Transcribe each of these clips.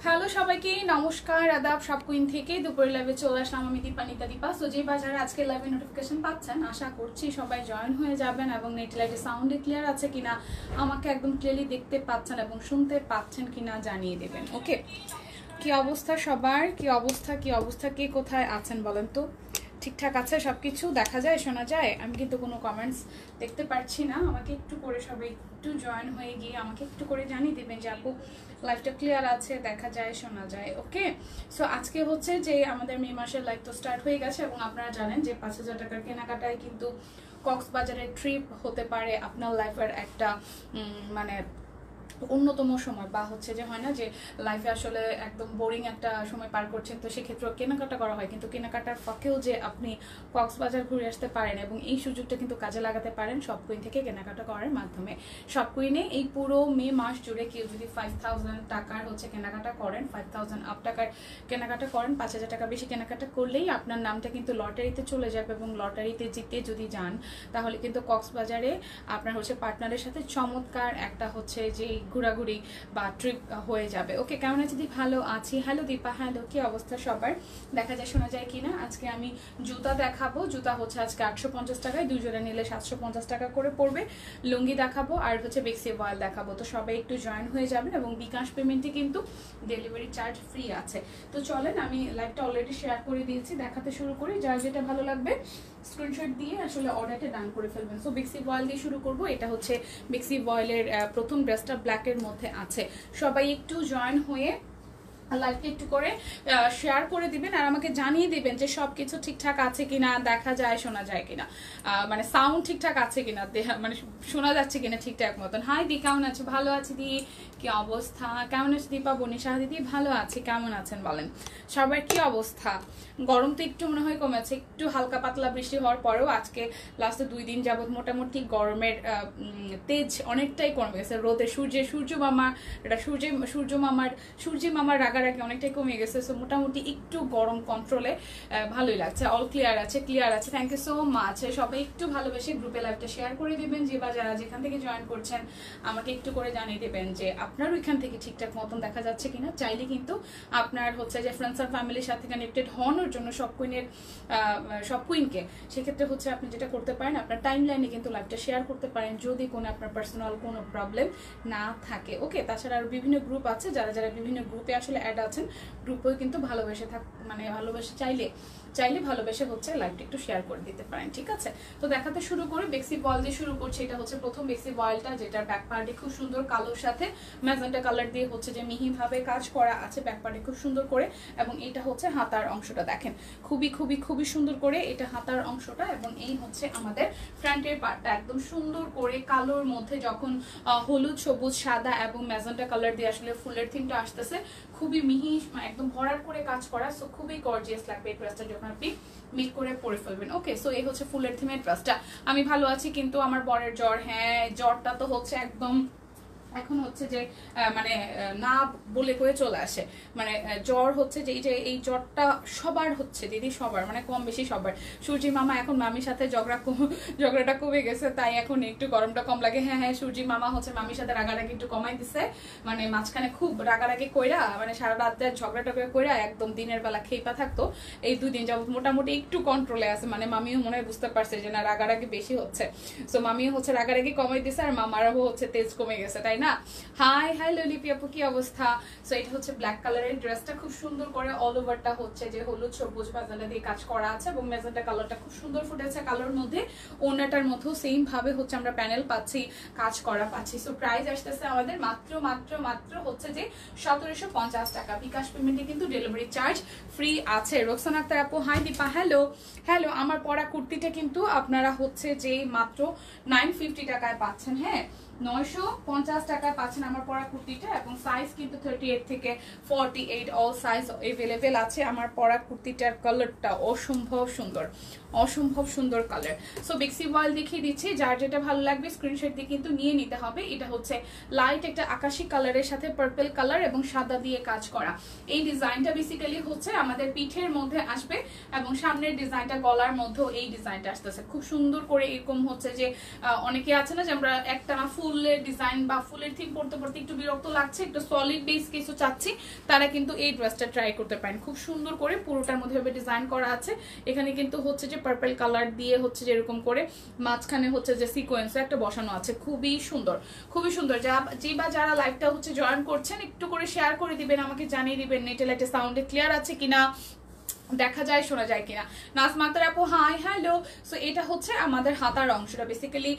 Hello সবাইকে নমস্কার আদাব সব কুইন থেকে দুপুরের লাইভে চলে আসলাম আমি দীপানিতা দীপা। সো যে বাজারে আজকে লাইভে নোটিফিকেশন পাচ্ছেন আশা করছি সবাই জয়েন হয়ে যাবেন এবং নেট লাইভে সাউন্ডে ক্লিয়ার আছে কিনা, আমাকে একদম ক্লিয়ারলি দেখতে পাচ্ছেন এবং শুনতে পাচ্ছেন কিনা জানিয়ে দেবেন। ওকে, কি অবস্থা সবার, কি অবস্থা কে কোথায় আছেন বলেন তো? ঠিকঠাক আছে সব কিছু? দেখা যায় শোনা যায়? আমি কিন্তু কোনো কমেন্টস দেখতে পাচ্ছি না। আমাকে একটু করে সবাই একটু জয়েন হয়ে গিয়ে আমাকে একটু করে জানিয়ে দেবেন যে আপু লাইভটা ক্লিয়ার আছে, দেখা যায় শোনা যায়। ওকে, সো আজকে হচ্ছে যে আমাদের মে মাসের লাইভ তো স্টার্ট হয়ে গেছে এবং আপনারা জানেন যে 5,000 টাকার কেনাকাটায় কিন্তু কক্সবাজারের ট্রিপ হতে পারে আপনার লাইফের একটা মানে অন্যতম সময়, বা হচ্ছে যে হয় না যে লাইফে আসলে একদম বোরিং একটা সময় পার করছেন, তো সেক্ষেত্রে কেনাকাটা করা হয়, কিন্তু কেনাকাটার ফাঁকেও যে আপনি কক্সবাজার ঘুরে আসতে পারেন এবং এই সুযোগটা কিন্তু কাজে লাগাতে পারেন সব কুইন থেকে কেনাকাটা করার মাধ্যমে। সব কুইনে এই পুরো মে মাস জুড়ে কেউ যদি 5,000 টাকার হচ্ছে কেনাকাটা করেন, 5,000 আপ টাকার কেনাকাটা করেন, 5,000 টাকা বেশি কেনাকাটা করলেই আপনার নামটা কিন্তু লটারিতে চলে যাবে এবং লটারিতে জিতে যদি যান তাহলে কিন্তু কক্সবাজারে আপনার হচ্ছে পার্টনারের সাথে চমৎকার একটা হচ্ছে যে ঘোরাঘুরি বা ট্রিপ হয়ে যাবে। ওকে, কেমন আছে দি? ভালো আছি। হ্যালো দীপা, হ্যালো, কি অবস্থা সবার? দেখা যায় শোনা যায় কিনা? আজকে আমি জুতা দেখাবো। জুতা হচ্ছে আজকে 850 টাকায়, 2 জোড়া নিলে 750 টাকা করে পড়বে। লুঙ্গি দেখাবো আর হচ্ছে বেক্সি বয়েল দেখাবো। তো সবাই একটু জয়েন হয়ে যাবেন এবং বিকাশ পেমেন্টে কিন্তু ডেলিভারি চার্জ ফ্রি আছে। তো চলেন, আমি লাইভটা অলরেডি শেয়ার করে দিয়েছি, দেখাতে শুরু করি। যার যেটা ভালো লাগবে স্ক্রিনশট দিয়ে আসলে অর্ডারটা ডান করে ফেলবেন। সো বেক্সি বয়েল দিয়ে শুরু করব। এটা হচ্ছে বেক্সি বয়েলের প্রথম ড্রেসটা ব্ল্যাকের মধ্যে আছে। সবাই একটু জয়েন হয়ে লাইভটা একটু করে শেয়ার করে দিবেন আর আমাকে জানিয়ে দিবেন যে সব কিছু ঠিকঠাক আছে কিনা, দেখা যায় শোনা যায় কিনা, মানে সাউন্ড ঠিকঠাক আছে কিনা, মানে শোনা যাচ্ছে কিনা ঠিকঠাক মতন। হাই দি, কেমন আছো? ভালো আছি দি, কি অবস্থা? কেমন আছে দীপা? বনিশা দিদি ভালো আছি, কেমন আছেন বলেন? সবার কি অবস্থা? গরম তো একটু মনে হয় কমেছে, একটু হালকা পাতলা বৃষ্টি হওয়ার পরেও আজকে লাস্টে 2 দিন যাবত মোটামুটি গরমের তেজ অনেকটাই কমে গেছে। রোদে সূর্য মামার রাগারাগি অনেকটাই কমে গেছে। সো মোটামুটি একটু গরম কন্ট্রোলে, ভালোই লাগছে। অল ক্লিয়ার আছে। Thank you so much. সবাই একটু ভালোবেসে গ্রুপে লাইভটা শেয়ার করে দিবেন, যে বা যারা যেখান থেকে জয়েন করছেন আমাকে একটু করে জানিয়ে দেবেন যে আপনার ওইখান থেকে ঠিকঠাক মতন দেখা যাচ্ছে কিনা। চাইলে কিন্তু আপনার হচ্ছে যে ফ্রেন্ডস আর ফ্যামিলির সাথে কানেক্টেড হওয়ার জন্য সব কুইনকে সেক্ষেত্রে হচ্ছে আপনি যেটা করতে পারেন, আপনার টাইম লাইনে কিন্তু লাইভটা শেয়ার করতে পারেন যদি কোনো আপনার পার্সোনাল কোনো প্রবলেম না থাকে। ওকে, তাছাড়া আরো বিভিন্ন গ্রুপ আছে, যারা বিভিন্ন গ্রুপে আসলে অ্যাড আছেন, গ্রুপেও কিন্তু ভালোবেসে চাইলে ভালোবেসে হচ্ছে লাইভটা একটু শেয়ার করে দিতে পারেন। ঠিক আছে, তো দেখাতে শুরু করি। বেক্সি বয়েল দিয়ে শুরু করছি। এটা হচ্ছে প্রথম বেক্সি বয়েলটা, যেটার ব্যাক পার্টে খুব সুন্দর কালোর সাথে ম্যাজেন্টা কালার দিয়ে হচ্ছে যে মিহিভাবে কাজ করা আছে, ব্যাক পার্টে খুব সুন্দর করে। এবং এটা হচ্ছে হাতার অংশটা, দেখেন খুবই সুন্দর করে এটা হাতার অংশটা। এবং এই হচ্ছে আমাদের ফ্রন্টের পার্টটা, একদম সুন্দর করে কালোর মধ্যে যখন হলুদ, সবুজ, সাদা এবং ম্যাজেন্টা কালার দিয়ে আসলে ফুলের থিমটা আসতেছে, খুবই মিহি একদম ভরাট করে কাজ করা। সো খুবই গর্জিয়াস লাগবে এই ড্রেসটা যখন আপনি মেক করে পরে ফেলবেন। ওকে, সো এই হচ্ছে ফুলের থিমের ড্রেসটা। আমি ভালো আছি, কিন্তু আমার বরের জ্বর। হ্যাঁ, জ্বরটা তো হচ্ছে একদম এখন হচ্ছে যে মানে না বলে করে চলে আসে, মানে জ্বর হচ্ছে যে এই জ্বরটা সবার হচ্ছে দিদি, সবার মানে কম বেশি সবার। সূর্যি মামা এখন মামির সাথে ঝগড়াটা কমে গেছে, তাই এখন একটু গরমটা কম লাগে। হ্যাঁ, সূর্যি মামা হচ্ছে মামির সাথে রাগারাগি একটু কমাই দিছে, মানে মাঝখানে খুব রাগারাগি কইরা, মানে সারা রাত ঝগড়াটা কইরা একদম দিনের বেলা খেপা থাকতো। এই 2 দিন যাবত মোটামুটি একটু কন্ট্রোলে আছে, মানে মামিও মনে হয় বুঝতে পারছে যে না রাগারাগি বেশি হচ্ছে। সো মামিও হচ্ছে রাগারাগি কমাই দিছে আর মামারাও হচ্ছে তেজ কমে গেছে, তাই না? হাই ললিপি আপু, কি অবস্থা? সো এটা হচ্ছে ব্ল্যাক কালারের ড্রেসটা, খুব সুন্দর করে অল ওভারটা হচ্ছে যে হলুদ, সবুজ, ম্যাজেন্টা দিয়ে কাজ করা আছে এবং ম্যাজেন্টা কালারটা খুব সুন্দর ফুটেছে কালার মধ্যে। ওনাটার মধ্যেও সেম ভাবে হচ্ছে আমরা প্যানেল পাচ্ছি, কাজ করা পাচ্ছি। সো প্রাইস আসতেছে আমাদের মাত্র হচ্ছে যে 1750 টাকা। বিকাশ পেমেন্টে কিন্তু ডেলিভারি চার্জ ফ্রি আছে। রোকসানা আক্তার আপু, হাই দীপা, হ্যালো। আমার পরা কুর্তিটা কিন্তু আপনারা হচ্ছে যে মাত্র 950 টাকায় পাচ্ছেন। হ্যাঁ, 950 টাকায় পাচ্ছেন আমার পরা কুর্তিটা। এবং সাইজ কিন্তু 38 থেকে 48 অল সাইজ এভেলেবেল আছে। আমার পরা কুর্তিটার কালারটা অসম্ভব সুন্দর কালার। সো বেক্সি বয়েল দেখিয়ে দিচ্ছি, যার যেটা ভালো লাগবে স্ক্রিনশট দিয়ে কিন্তু নিয়ে নিতে হবে। এটা হচ্ছে লাইট একটা আকাশি কালারের সাথে পার্পল কালার এবং সাদা দিয়ে কাজ করা। এই ডিজাইনটা বেসিক্যালি হচ্ছে আমাদের পিঠের মধ্যে আসবে এবং সামনের ডিজাইনটা গলার মধ্যেও এই ডিজাইনটা আসতেছে খুব সুন্দর করে। এরকম হচ্ছে যে অনেকে আছে না যে আমরা একটা ফুলের ডিজাইন বা ফুলের ফুলের থিম পড়তে পড়তে একটু বিরক্ত লাগছে, একটু সলিড বেস কিছু চাচ্ছি, তারা কিন্তু এই ড্রেসটা ট্রাই করতে পারেন। খুব সুন্দর করে পুরোটার মধ্যে ভাবে ডিজাইন করা আছে। এখানে কিন্তু হচ্ছে যে পার্পল কালার দিয়ে হচ্ছে যে এরকম করে মাঝখানে হচ্ছে যে সিকোয়েন্স একটা বসানো আছে, খুবই সুন্দর, খুবই সুন্দর। যে বা যারা লাইভটা হচ্ছে জয়েন করছেন একটু করে শেয়ার করে দিবেন, আমাকে জানিয়ে দিবেন নেটে লাইটে সাউন্ডে ক্লিয়ার আছে কিনা, দেখা যায় শোনা যায় কিনা। নাজমা আক্তার আপু হাই হ্যালো। সো এটা হচ্ছে আমাদের হাতার অংশটা, বেসিক্যালি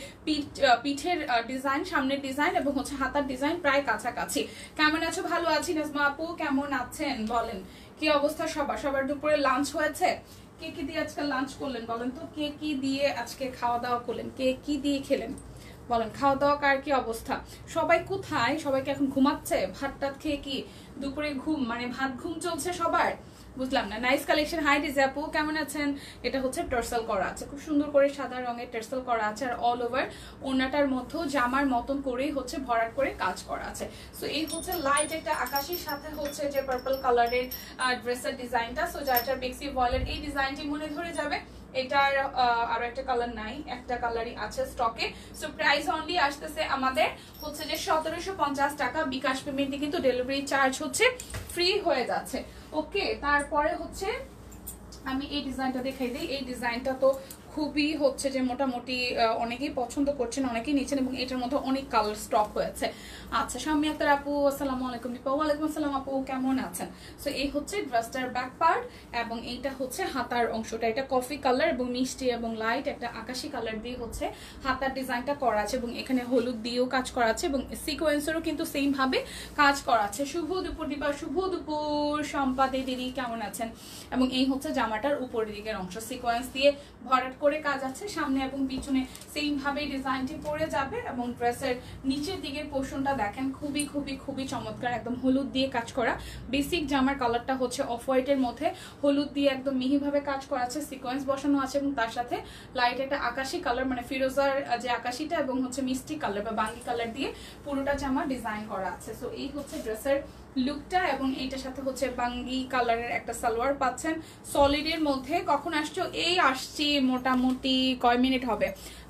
পিঠের ডিজাইন, সামনের ডিজাইন এবং হচ্ছে হাতার ডিজাইন প্রায় কাছাকাছি। কেমন আছো? ভালো আছি। নাজমা আপু কেমন আছেন বলেন, কি অবস্থা সবার দুপুরে লাঞ্চ হয়েছে? কে কি দিয়ে আজকে লাঞ্চ করলেন বলেন তো, কে কি দিয়ে আজকে খাওয়া দাওয়া করলেন, কে কি দিয়ে খেলেন বলেন? খাওয়া দাওয়া কার কি অবস্থা? সবাই কোথায়? সবাইকে এখন ঘুমাচ্ছে? ভাত টাত খেয়ে কি দুপুরে ঘুম, মানে ভাত ঘুম চলছে সবার? বুঝলাম না। Nice collection. হাই ডিজে আপু কেমন আছেন? এটা হচ্ছে টার্সেল করা আছে, খুব সুন্দর করে সাদা রঙের টার্সেল করা আছে, আর অল ওভার ওনাটার মধ্যে জামার মতন করেই হচ্ছে ভরাট করে কাজ করা আছে। সো এই হচ্ছে লাইট একটা আকাশির সাথে হচ্ছে যে পার্পল কালারের ড্রেসের ডিজাইনটা। সো যার বেক্সি বয়েলের এই ডিজাইনটি মনে ধরে যাবে। এটার আরো একটা কালার নাই, একটা কালারই আছে স্টকে। সো প্রাইস অনলি আসতেছে আমাদের হচ্ছে যে 1750 টাকা। বিকাশ পেমেন্টে কিন্তু ডেলিভারি চার্জ হচ্ছে ফ্রি হয়ে যাচ্ছে। ওকে, তারপরে হচ্ছে আমি এই ডিজাইনটা দেখাই দিই। এই ডিজাইনটা তো খুবই হচ্ছে যে মোটামুটি অনেকেই পছন্দ করছেন, অনেকেই নিচ্ছেন, এবং এটার মধ্যে অনেক কালার স্টক হয়েছে। আচ্ছা, শাম্মী আক্তার আপু আসসালামু আলাইকুম। দীপা ওয়ালাইকুম আসসালাম আপু কেমন আছেন? সো এই হচ্ছে ড্রেসটার ব্যাক পার্ট এবং এইটা হচ্ছে হাতার অংশটা। এটা কফি কালার এবং মিষ্টি এবং লাইট একটা আকাশি কালার দিয়ে হচ্ছে হাতার ডিজাইনটা করা আছে, এবং এখানে হলুদ দিয়েও কাজ করা আছে এবং সিকোয়েন্সেরও কিন্তু সেম ভাবে কাজ করা আছে। শুভ দুপুর দীপা, শুভ দুপুর শম্পা দিদি কেমন আছেন? এবং এই হচ্ছে জামাটার উপরের দিকের অংশ, সিকোয়েন্স দিয়ে ভরাট করে কাজ আছে, সামনে এবং পিছনে সেম ভাবে ডিজাইনটি পড়ে যাবে। এবং ড্রেসের নিচের দিকের পোর্শনটা দেখেন, খুবই খুবই খুবই চমৎকার, একদম হলুদ দিয়ে কাজ করা। বেসিক জামার কালারটা হচ্ছে অফ হোয়াইটের মধ্যে হলুদ দিয়ে একদম মিহিভাবে কাজ করা আছে, সিকোয়েন্স বসানো আছে, এবং তার সাথে লাইট একটা আকাশি কালার, মানে ফিরোজার যে আকাশিটা এবং হচ্ছে মিষ্টি কালার বা বাঙ্গি কালার দিয়ে পুরোটা জামা ডিজাইন করা আছে। সো এই হচ্ছে ড্রেসের লুকটা, এবং এইটার সাথে হচ্ছে বাঙ্গি কালারের একটা সালোয়ার পাচ্ছেন সলিডের মধ্যে। কখন আসছো? এই আসছি মোটামুটি কয় মিনিট হবে,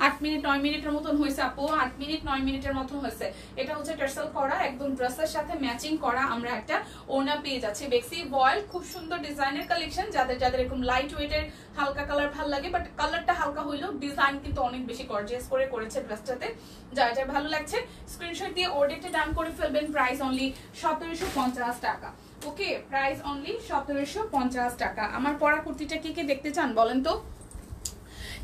8 মিনিট 9 মিনিটের মতন হয়েছে আপু, 8 মিনিট 9 মিনিটের মতন হয়েছে। এটা হচ্ছে টার্সেল করা, একদম ড্রেসের সাথে ম্যাচিং করা আমরা একটা ওড়না পেয়ে যাচ্ছি। বেক্সি ভয়েল, খুব সুন্দর ডিজাইনের কালেকশন। যাদের এরকম লাইট ওয়েটের হালকা কালার ভালো লাগে, বাট কালারটা হালকা হইলেও ডিজাইন কিন্তু অনেক বেশি গর্জিয়াস করে করেছে ড্রেসটাতে। যার ভালো লাগছে স্ক্রিনশট দিয়ে অর্ডারটা ডান করে ফেলবেন। প্রাইস অনলি 1750 টাকা। ওকে, প্রাইস অনলি 1750 টাকা। আমার পরা কুর্তিটা কে দেখতে চান বলেন তো?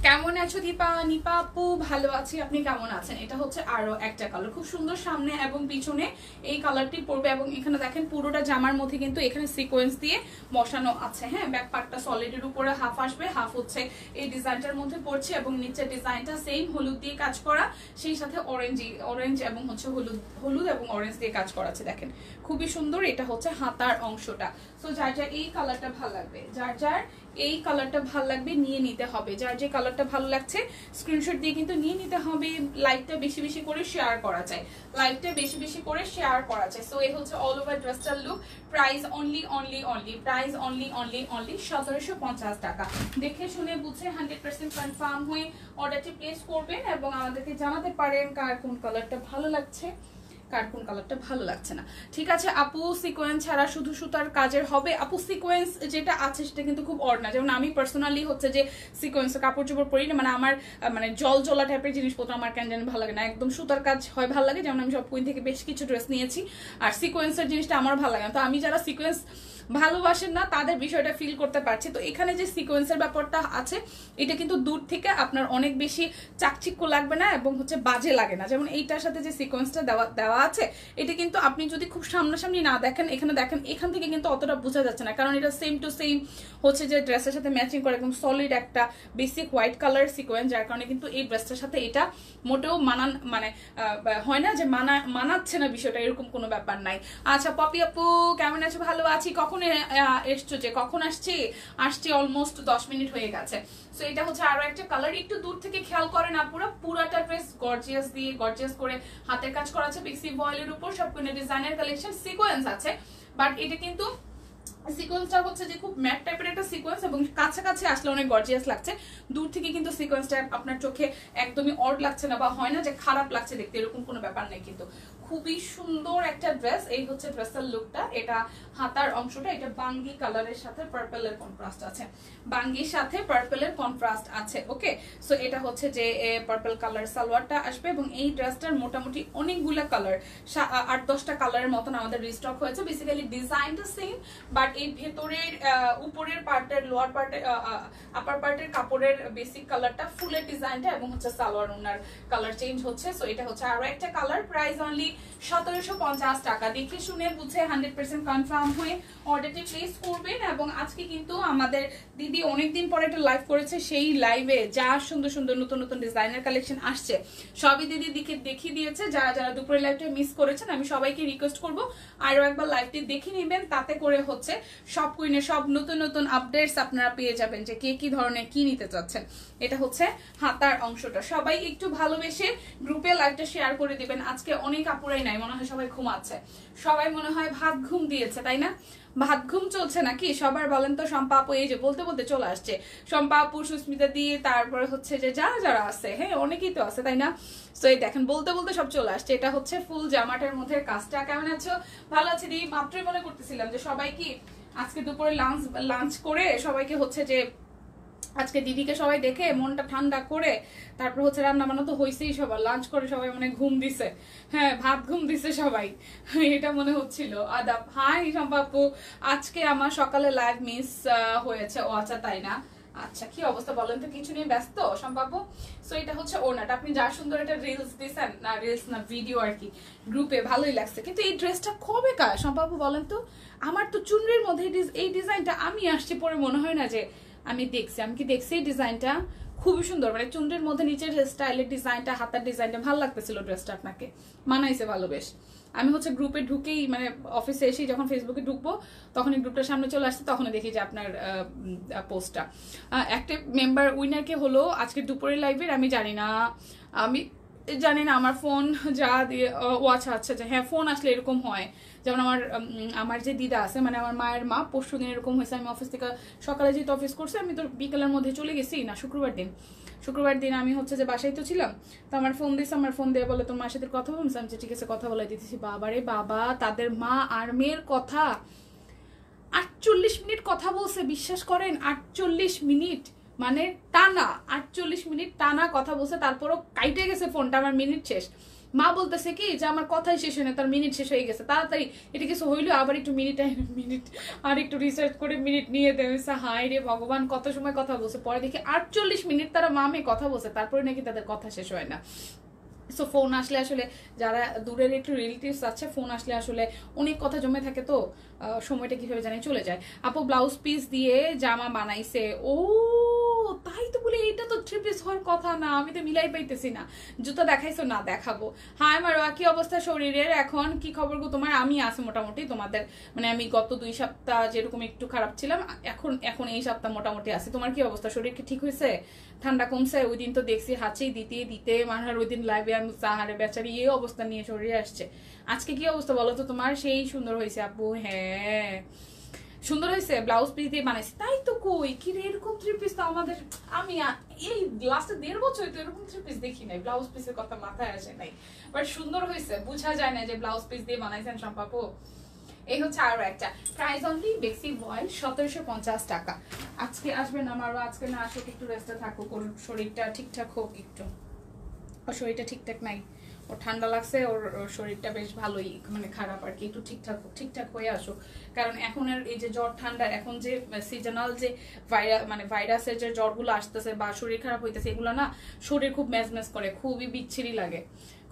কেমন আছো দীপা? নিপা আপু ভালো আছি, আপনি কেমন আছেন? এটা হচ্ছে আরো একটা কালার, খুব সুন্দর সামনে এবং পিছনে এই কালারটি পড়বে, এবং এখানে দেখেন পুরোটা জামার মধ্যে কিন্তু এখানে সিকোয়েন্স দিয়ে বসানো আছে। হ্যাঁ, ব্যাক পার্টটা সলিডের উপরে হাফ আসবে, হাফ হচ্ছে এই ডিজাইনটার মধ্যে পড়ছে, এবং নিচের ডিজাইনটা সেম হলুদ দিয়ে কাজ করা, সেই সাথে অরেঞ্জ এবং হচ্ছে হলুদ এবং অরেঞ্জ দিয়ে কাজ করা আছে। দেখেন খুবই সুন্দর। এটা হচ্ছে হাতার অংশটা। সো যার এই কালারটা ভালো লাগবে, যার এই কালারটা ভালো লাগবে নিয়ে নিতে হবে। যার যে কালারটা ভালো লাগছে স্ক্রিনশট দিয়ে কিন্তু নিয়ে নিতে হবে। লাইকটা বেশি বেশি করে শেয়ার করা যায়, লাইকটা বেশি বেশি করে শেয়ার করা যায়। সো এই হচ্ছে অল ওভার ড্রেসটার look. Price only price only 1750 টাকা। দেখে শুনে বুঝে 100% কনফার্ম হয়ে অর্ডারটি প্লেস করবেন এবং আমাদেরকে জানাতে পারেন কার কোন কালারটা ভালো লাগছে, কার কোন কালারটা ভালো লাগছে না। ঠিক আছে আপু, সিকোয়েন্স ছাড়া শুধু সুতার কাজের হবে? আপু সিকোয়েন্স যেটা আছে সেটা কিন্তু খুব অড না। যেমন আমি পার্সোনালি হচ্ছে যে সিকোয়েন্স কাপড় চোপড় পরি না, মানে আমার মানে জল জলা টাইপের জিনিসপত্র আমার কেন জানি ভালো লাগে না। একদম সুতার কাজ হয় ভালো লাগে, যেমন আমি সব কুইন থেকে বেশ কিছু ড্রেস নিয়েছি, আর সিকোয়েন্সের জিনিসটা আমার ভালো লাগে না। তো আমি যারা সিকোয়েন্স ভালোবাসেন না তাদের বিষয়টা ফিল করতে পারছি। তো এখানে যে সিকোয়েন্সের ব্যাপারটা আছে এটা কিন্তু দূর থেকে আপনার অনেক বেশি চাকচিক্য লাগবে না এবং হচ্ছে বাজে লাগে না। যেমন এইটার সাথে যে সিকোয়েন্সটা দেওয়া আছে এটা কিন্তু আপনি যদি খুব সামনাসামনি না দেখেন, এখানে দেখেন, এখান থেকে কিন্তু অতটা বোঝা যাচ্ছে না, কারণ এটা সেম টু সেম হচ্ছে যে ড্রেসের সাথে ম্যাচিং করে একদম সলিড একটা বেসিক হোয়াইট কালার সিকোয়েন্স, যার কারণে কিন্তু এই ড্রেসটার সাথে এটা মোটেও মানে হয় না যে মানাচ্ছে না, বিষয়টা এরকম কোনো ব্যাপার নাই। আচ্ছা পপি আপু কেমন আছো? ভালো আছি। কখন এসছো? যে কখন আসছি অলমোস্ট 10 মিনিট হয়ে গেছে। সো এটা হচ্ছে আরো একটা কালার, একটু দূর থেকে খেয়াল করেন আপুরা, পুরাটা ড্রেস গর্জিয়াস করে হাতের কাজ করা আছে বেক্সি ভয়েলের উপর, সব কোনো ডিজাইনার কালেকশন, সিকোয়েন্স আছে, বাট এটা কিন্তু সিকোয়েন্সটা হচ্ছে যে খুব ম্যাট টাইপের একটা সিকোয়েন্স এবং কাছাকাছি আসলে অনেক গর্জিয়াস লাগছে, দূর থেকে কিন্তু সিকোয়েন্সটা আপনার চোখে একদমই অড লাগছে না বা হয় না যে খারাপ লাগছে দেখতে, এরকম কোনো ব্যাপার নেই। কিন্তু খুবই সুন্দর একটা ড্রেস। এই হচ্ছে ড্রেসের লুকটা। এটা হাতার অংশটা, এটা বাঙ্গি কালারের সাথে পার্পলের কন্ট্রাস্ট আছে, বাঙ্গির সাথে পার্পলের কন্ট্রাস্ট আছে। ওকে, সো এটা হচ্ছে যে পার্পল কালার সালোয়ারটা আসবে এবং এই ড্রেসটার মোটামুটি অনেকগুলো কালার, 8-10টা কালারের মতন আমাদের রিস্টক হয়েছে। বেসিক্যালি ডিজাইনটা সেম, বাট এই ভেতরের উপরের পার্টের, লোয়ার পার্টের, আপার পার্টের কাপড়ের বেসিক কালারটা, ফুলের ডিজাইনটা এবং হচ্ছে সালোয়ার ওনার কালার চেঞ্জ হচ্ছে। সো এটা হচ্ছে আরো একটা কালার। প্রাইস অনলি 1750 টাকা। দেখে শুনে বুঝে 100% কনফার্ম হয়ে অর্ডারটি প্লেস করবেন। এবং আজকে কিন্তু আমাদের দিদি অনেকদিন পরে একটা লাইভ করেছে, সেই লাইভে যা সুন্দর সুন্দর নতুন নতুন ডিজাইনার কালেকশন আসছে সবই দিদি দেখিয়ে দিয়েছে। যারা যারা দুপুরের লাইভটা মিস করেছেন আমি সবাইকে রিকোয়েস্ট করব আরো একবার লাইভটি দেখে নেবেন, তাতে করে হচ্ছে সব কুইনের সব নতুন নতুন আপডেটস আপনারা পেয়ে যাবেন যে কে কি ধরনের কি নিতে চাচ্ছেন। এটা হচ্ছে হাতার অংশটা। সবাই একটু ভালোবেসে গ্রুপে লাইভটা শেয়ার করে দিবেন। আজকে অনেক আপুরাই নাই, মনে হয় সবাই ঘুমাচ্ছে, সবাই মনে হয় ভাত ঘুম দিয়েছে, তাই না? ভাত ঘুম চলছে নাকি সবার? বলেন তো। শম্পা আপু এই যে বলতে বলতে চলে আসছে, শম্পা আপু, সুস্মিতা দি, তারপরে হচ্ছে যে যারা যারা আছে, হ্যাঁ অনেকেই তো আছে, তাই না? তো এই দেখেন বলতে বলতে সব চলে আসছে। এটা হচ্ছে ফুল জামাটার মধ্যে কাজটা। কেমন আছো? ভালো আছে দি। মাত্রই মনে করতেছিলাম যে সবাই কি আজকে দুপুরে লাঞ্চ করে সবাইকে হচ্ছে যে আজকে দিদিকে সবাই দেখে মনটা ঠান্ডা করে তারপর হচ্ছে রান্না বান্না তো হয়েছেই, সবার লাঞ্চ করে সবাই মানে ঘুম দিছে, হ্যাঁ ভাত ঘুম দিছে সবাই, এটা মনে হচ্ছিল। আদাব। হাই শম্পা আপু, আজকে আমার সকালে লাইভ মিস হয়েছে। ও আচ্ছা, তাই না? আচ্ছা, কি অবস্থা বলেন তো? কিছু নিয়ে ব্যস্ত শম্পাপু? সো এটা হচ্ছে ওনাটা। আপনি যা সুন্দর একটা রিলস দিয়েছেন, না রিলস না ভিডিও আর কি, গ্রুপে, ভালোই লাগছে। কিন্তু এই ড্রেসটা কবে কার শম্পাপু বলেন তো? আমার তো চুনরির মধ্যে এই ডিজাইনটা আমি আসছি পরে মনে হয় না যে আমি দেখছি। আমি কি দেখছি এই ডিজাইনটা? খুবই সুন্দর, মানে চুনরির মধ্যে নিচের স্টাইলের ডিজাইনটা, হাতার ডিজাইনটা ভালো লাগতেছিল। ড্রেসটা আপনাকে মানাইছে ভালো বেশ। আমি হচ্ছে গ্রুপে ঢুকেই, মানে অফিসে এসেই যখন ফেসবুকে ঢুকবো তখনই গ্রুপটার সামনে চলে আসছে, তখনই দেখি যে আপনার পোস্টটা। একটা মেম্বার উইনারকে হলো আজকে দুপুরের লাইভের, আমি জানি না, আমি জানি না আমার ফোন যা দিয়ে। ও আচ্ছা আচ্ছা, হ্যাঁ ফোন আসলে এরকম হয়। যেমন আমার যে দিদা আছে, মানে আমার মায়ের মা, পরশু দিন এরকম হয়েছে। আমি অফিস থেকে সকালে যেহেতু অফিস করছি, আমি তো বিকেলের মধ্যে চলে গেছি, না শুক্রবার দিন আমি হচ্ছে যে বাসায় তো ছিলাম, তো আমার ফোন দিয়েছে, আমার ফোন দিয়ে বলে তোর মার সাথে কথা বলছি। আমি ঠিক আছে কথা বলে দিতেছি। বাবারে বাবা, তাদের মা আর মেয়ের কথা 48 মিনিট কথা বলছে, বিশ্বাস করেন? 48 মিনিট মানে টানা, 48 মিনিট টানা কথা বলছে। তারপরও কাইটে গেছে ফোনটা, আমার মিনিট শেষ। মা বলতেছে কি যে আমার কথাই শেষ হয় না, তার মিনিট শেষ হয়ে গেছে, তাড়াতাড়ি এটা কিছু হইলো, আবার একটু মিনিট আর একটু রিসার্চ করে মিনিট নিয়ে দেবে। হাই রে ভগবান, কত সময় কথা বলছে। পরে দেখি 48 মিনিট তারা মা মেয়ে কথা বলছে, তারপরে নাকি তাদের কথা শেষ হয় না। সো ফোন আসলে আসলে যারা দূরের একটু রিলেটিভস আছে, ফোন আসলে আসলে অনেক কথা জমে থাকে, তো সময়টা কিভাবে জানি চলে যায়। আপু ব্লাউজ পিস দিয়ে জামা বানাইছে। ও তাই তো বলি, এটা তো 3 পিস হওয়ার কথা না, আমি তো মিলাই পাইতেছি না। জুতো দেখাইছো? না দেখাবো। হাই মারোয়া, কি অবস্থা শরীরের এখন? কি খবর গো তোমার? আমি আছি মোটামুটি, তোমাদের মানে আমি গত 2 সপ্তাহ যেরকম একটু খারাপ ছিলাম, এখন এই সপ্তাহ মোটামুটি আছে। তোমার কি অবস্থা? শরীর কি ঠিক হয়েছে? ঠান্ডা কমছে? ওই দিন তো দেখছি হাঁচি দিতে দিতে মানহার, ওই দিন লাইভে আমি সাহারে বেচারি এই অবস্থা নিয়ে শরীরে আসছে। আজকে কি অবস্থা বলো তো তোমার? সেই সুন্দর হয়েছে আপু, হ্যাঁ সুন্দর হয়েছে। ব্লাউজ পিস দিয়ে বানাইছি, তাই তো। কই কি রে এরকম 3 পিস তো আমাদের, আমি এই লাস্টে 1.5 বছর তো এরকম 3 পিস দেখি নাই, ব্লাউজ পিসের কথা মাথায় আসে নাই। বাট সুন্দর হয়েছে, বোঝা যায় না যে ব্লাউজ পিস দিয়ে বানাইছেন শম্পাপু। এই হচ্ছে আরো একটা। প্রাইস অনলি বেক্সি ভয়েল 1750 টাকা। আজকে আসবেন আমারও, আজকে না আসুক, একটু রেস্টে থাকুক, ওর শরীরটা ঠিকঠাক হোক একটু। ওর শরীরটা ঠিকঠাক নাই, ওর ঠান্ডা লাগছে, ওর শরীরটা বেশ ভালোই মানে খারাপ আর কি, একটু ঠিকঠাক হয়ে আসুক। কারণ এখন এই যে জ্বর ঠান্ডা, এখন যে সিজনাল যে ভাইরাসের যে জ্বরগুলো আসতেছে বা শরীর খারাপ হইতেছে, এগুলো না শরীর খুব ম্যাজম্যাজ করে, খুবই বিচ্ছিরি লাগে,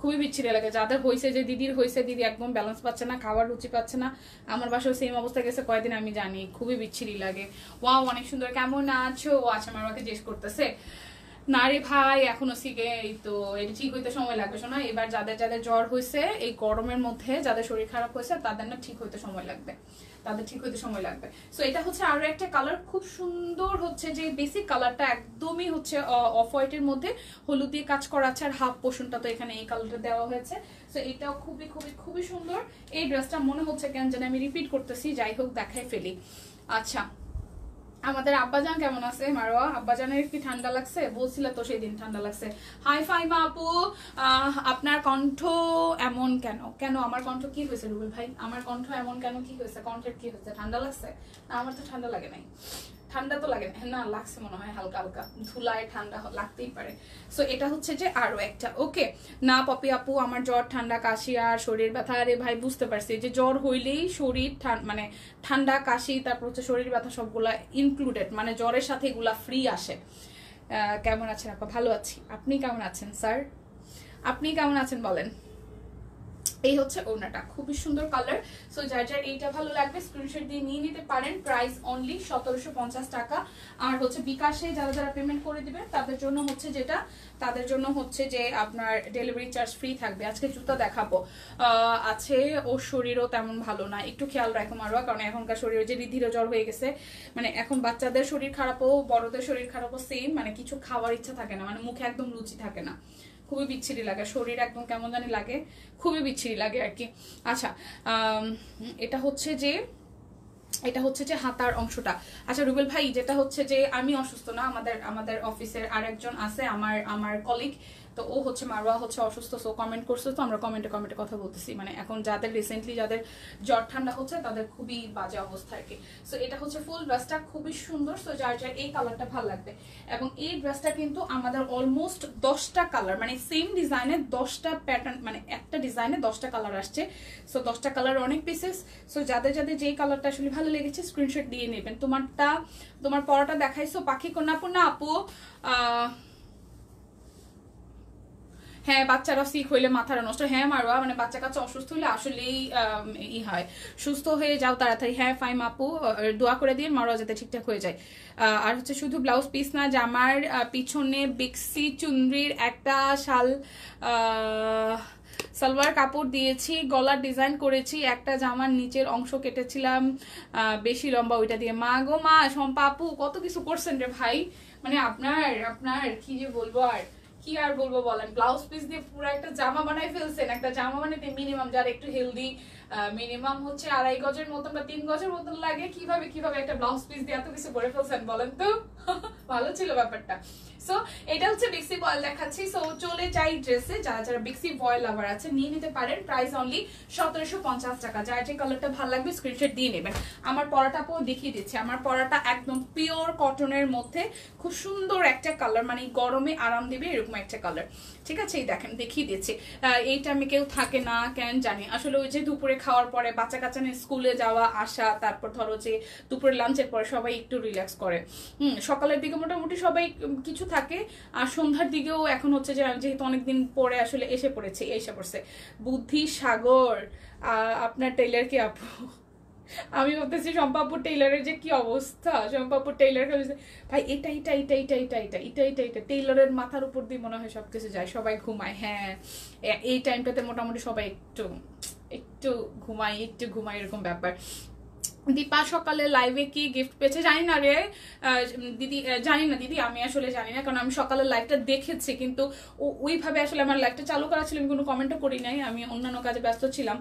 খুবই বিচ্ছিরি লাগে। যাদের হয়েছে, যে দিদির হয়েছে, দিদি একদম ব্যালেন্স পাচ্ছে না, খাবার রুচি পাচ্ছে না। আমার বাসায় সেম অবস্থা গেছে কয়েকদিন, আমি জানি খুবই বিচ্ছিরি লাগে। ওয়াও অনেক সুন্দর, কেমন আছো? ও আচ্ছা, আমার আমাকে জিজ্ঞেস করতেছে না রে ভাই, এখনো শিখে এই তো এটা ঠিক হইতে সময় লাগবে। শোনা, এবার যাদের যাদের জ্বর হয়েছে এই গরমের মধ্যে, যাদের শরীর খারাপ হয়েছে তাদের না ঠিক হইতে সময় লাগবে, তাদের ঠিক হইতে সময় লাগবে। সো এটা হচ্ছে আরো একটা কালার, খুব সুন্দর হচ্ছে যে বেসিক কালারটা একদমই হচ্ছে অফ হোয়াইটের মধ্যে হলুদ দিয়ে কাজ করা আছে, আর হাফ পোর্শনটা তো এখানে এই কালারটা দেওয়া হয়েছে। সো এটাও খুবই খুবই খুবই সুন্দর। এই ড্রেসটা মনে হচ্ছে কেন জানি আমি রিপিট করতেছি, যাই হোক দেখাই ফেলি। আচ্ছা, আমাদের আব্বাজান কেমন আছে? মারোয়া, আব্বাজানের কি ঠান্ডা লাগছে? বলছিল তো সেই দিন ঠান্ডা লাগছে। হাই ফাইমা আপু, আপনার কণ্ঠ এমন কেন? কেন আমার কণ্ঠ কি হয়েছে রুবেল ভাই? আমার কণ্ঠ এমন কেন, কি হয়েছে? কণ্ঠের কি হয়েছে? ঠান্ডা লাগছে? না, আমার তো ঠান্ডা লাগে নাই। ঠান্ডা তো লাগে না, লাগছে মনে হয় হালকা হালকা, ধুলায় ঠান্ডা লাগতেই পারে। সো এটা হচ্ছে যে আরো একটা। ওকে না পপি আপু, আমার জ্বর ঠান্ডা কাশি আর শরীর ব্যথা। আরে ভাই বুঝতে পারছি যে জ্বর হইলেই শরীর মানে ঠান্ডা কাশি, তারপর হচ্ছে শরীর ব্যথা সবগুলা ইনক্লুডেড, মানে জ্বরের সাথে এগুলা ফ্রি আসে। কেমন আছেন আপা? ভালো আছি, আপনি কেমন আছেন স্যার? আপনি কেমন আছেন বলেন। এই হচ্ছে ওড়নাটা, খুবই সুন্দর কালার। সো যার যার এইটা ভালো লাগবে স্ক্রিনশট দিয়ে নিয়ে নিতে পারেন। প্রাইস অনলি 1750 টাকা। আর হচ্ছে বিকাশে যারা যারা পেমেন্ট করে দিবেন তাদের জন্য হচ্ছে যেটা, তাদের জন্য হচ্ছে যে আপনার ডেলিভারি চার্জ ফ্রি থাকবে। আজকে জুতা দেখাবো আছে, ওর শরীরও তেমন ভালো না, একটু খেয়াল রাখো মারোয়া, কারণ এখনকার শরীরে যে ধীরে জ্বর হয়ে গেছে, মানে এখন বাচ্চাদের শরীর খারাপও বড়দের শরীর খারাপও সেম, মানে কিছু খাওয়ার ইচ্ছা থাকে না, মানে মুখে একদম রুচি থাকে না, খুবই বিচ্ছিরি লাগে, শরীর একদম কেমন জানি লাগে, খুবই বিচ্ছিরি লাগে আর কি। আচ্ছা, এটা হচ্ছে যে হাতার অংশটা। আচ্ছা রুবেল ভাই, যেটা হচ্ছে যে আমি অসুস্থ না, আমাদের অফিসের আরেকজন আছে, আমার কলিগ, তো ও হচ্ছে মারোয়া হচ্ছে অসুস্থ, সো কমেন্ট করছে, তো আমরা কমেন্টে কথা বলতেছি, মানে এখন যাদের রিসেন্টলি যাদের জ্বর ঠান্ডা হচ্ছে তাদের খুবই বাজে অবস্থা আর কি। সো এটা হচ্ছে ফুল ড্রেসটা খুবই সুন্দর। সো যার যার এই কালারটা ভালো লাগবে, এবং এই ড্রেসটা কিন্তু আমাদের অলমোস্ট 10টা কালার, মানে সেম ডিজাইনের 10টা প্যাটার্ন, মানে একটা ডিজাইনে 10টা কালার আসছে। সো 10টা কালার অনেক পিসেস। সো যাদের যাদের যেই কালারটা আসলে ভালো লেগেছে স্ক্রিনশট দিয়ে নেবেন। তোমার পরাটা দেখাইছো পাখি কন্যা আপু? না আপু, হ্যাঁ বাচ্চারা সিক হইলে মাথাটা নষ্ট। হ্যাঁ মারবা, মানে বাচ্চা কাচ্চা অসুস্থ হইলে আসলেই হয়, সুস্থ হয়ে যাও তাড়াতাড়ি। হ্যাঁ ফাইম আপু, দোয়া করে দিয়ে মারোয়া যাতে ঠিকঠাক হয়ে যায়। আর হচ্ছে শুধু ব্লাউজ পিস না, জামার পিছনে বিক্সি চুনরির একটা সালোয়ার কাপড় দিয়েছি, গলার ডিজাইন করেছি, একটা জামার নিচের অংশ কেটেছিলাম বেশি লম্বা, ওইটা দিয়ে। মা গো মা, শম্পা আপু কত কিছু করছেন রে ভাই, মানে আপনার কি যে বলবো, কি আর বলবো বলেন। ব্লাউজ পিস দিয়ে পুরো একটা জামা বানাই ফেলছেন। একটা জামা বানাইতে মিনিমাম, যারা একটু হেলদি, মিনিমাম হচ্ছে 2.5 গজের মতন বা 3 গজের মতন লাগে। কিভাবে একটা ব্লাউজ পিস দিয়ে এত কিছু করে ফেলছেন বলেন তো? ভালো ছিল ব্যাপারটা। সো এটা হচ্ছে বিক্সি বয়েল দেখাচ্ছি। সো চলে যাই ড্রেসে, যারা যারা বিক্সি বয়েল আবার আছে নিয়ে নিতে পারেন। প্রাইস অনলি 1750 টাকা। যার যে কালারটা ভালো লাগবে স্ক্রিনশট দিয়ে নেবেন। আমার পরাটা দেখিয়ে দিচ্ছি। আমার পরাটা একদম পিওর কটনের মধ্যে, খুব সুন্দর একটা কালার, মানে গরমে আরাম দেবে এরকম একটা কালার। ঠিক আছে, এই দেখেন দেখিয়ে দিচ্ছি। এইটা আমি কেউ থাকে না কেন জানি, আসলে ওই যে দুপুরে খাওয়ার পরে বাচ্চা কাচ্চা নিয়ে স্কুলে যাওয়া আসা, তারপর ধরো যে দুপুরে লাঞ্চের পরে সবাই একটু রিল্যাক্স করে। সকালের দিকে মোটামুটি সবাই কিছু থাকে, আর সন্ধ্যার দিকেও এখন হচ্ছে যে যেহেতু অনেকদিন পরে আসলে এসে পড়ছে বুদ্ধি সাগর। আপনার টেইলার কি আপু? আমি ভাবতেছি শম্পাপুর টেইলারের যে কি অবস্থা, শম্পাপুর টেইলার ভাই এটা টেইলারের মাথার উপর দিয়ে মনে হয় সবকিছু যায়, সবাই ঘুমায়। হ্যাঁ এই টাইমটাতে মোটামুটি সবাই একটু ঘুমাই এরকম ব্যাপার। দীপা সকালে লাইভে কি গিফট পেয়েছে জানি না রে দিদি, জানি না দিদি, আমি আসলে জানি না, কারণ আমি সকালের লাইভটা দেখেছি, কিন্তু ওইভাবে আসলে আমার লাইভটা চালু করা ছিল, আমি কোনো কমেন্টও করি নাই, আমি অন্যান্য কাজে ব্যস্ত ছিলাম।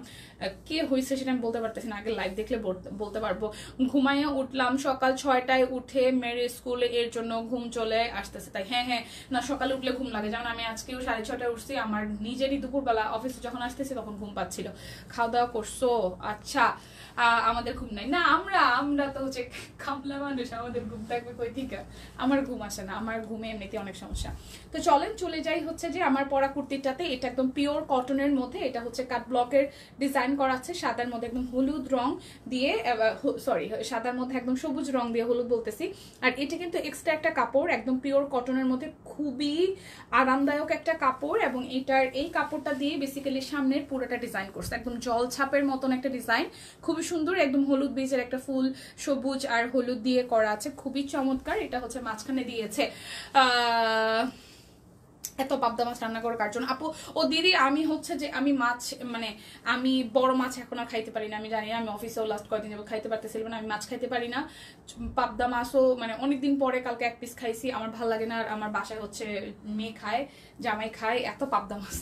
কে হয়েছে সেটা আমি বলতে পারতেছি না, আগে লাইভ দেখলে বলতে পারবো। ঘুমাইয়া উঠলাম সকাল 6টায় উঠে, মেয়ের স্কুলে এর জন্য ঘুম চলে আসতেছে তাই। হ্যাঁ না, সকালে উঠলে ঘুম লাগে, যেমন আমি আজকেও 6:30টায় উঠছি, আমার নিজেরই দুপুরবেলা অফিসে যখন আসতেছি তখন ঘুম পাচ্ছিল। খাওয়া দাওয়া করছো? আচ্ছা, আমাদের ঘুম নাই না, আমরা তো হচ্ছে কামলা মানুষ, আমাদের ঘুম থাকবে কই থেকে? আমার ঘুম আসে না, আমার ঘুমে এমনিতে অনেক সমস্যা। তো চলেন চলে যাই হচ্ছে যে আমার পরা কুর্তিটাতে। এটা একদম পিওর কটনের মধ্যে, এটা হচ্ছে কাট ব্লকের ডিজাইন করা আছে, সাদার মধ্যে একদম হলুদ রং দিয়ে, সাদার মধ্যে একদম সবুজ রং দিয়ে হলুদ বলতেছি। আর এটা কিন্তু এক্সট্রা একটা কাপড়, একদম পিওর কটনের মধ্যে, খুবই আরামদায়ক একটা কাপড়। এবং এই কাপড়টা দিয়ে বেসিক্যালি সামনের পুরোটা ডিজাইন করছে, একদম জল ছাপের মতন একটা ডিজাইন, খুবই সুন্দর, একদম হলুদ বীজের একটা ফুল সবুজ আর হলুদ দিয়ে করা আছে, খুবই চমৎকার। এটা হচ্ছে মাঝখানে দিয়েছে এত পাবদা মাছ রান্না করার কার জন্য আপু। ও দিদি আমি হচ্ছে যে আমি মাছ মানে আমি বড় মাছ এখন আর খাইতে পারি না, আমি জানি না, আমি অফিসেও লাস্ট কয়েকদিন যাবো খাইতে পারতেছিলাম না, আমি মাছ খাইতে পারি না। পাবদা মাছও মানে অনেকদিন পরে কালকে এক পিস খাইছি, আমার ভালো লাগে না। আর আমার বাসায় হচ্ছে মেয়ে খায়, জামাই খায়, এত পাবদা মাছ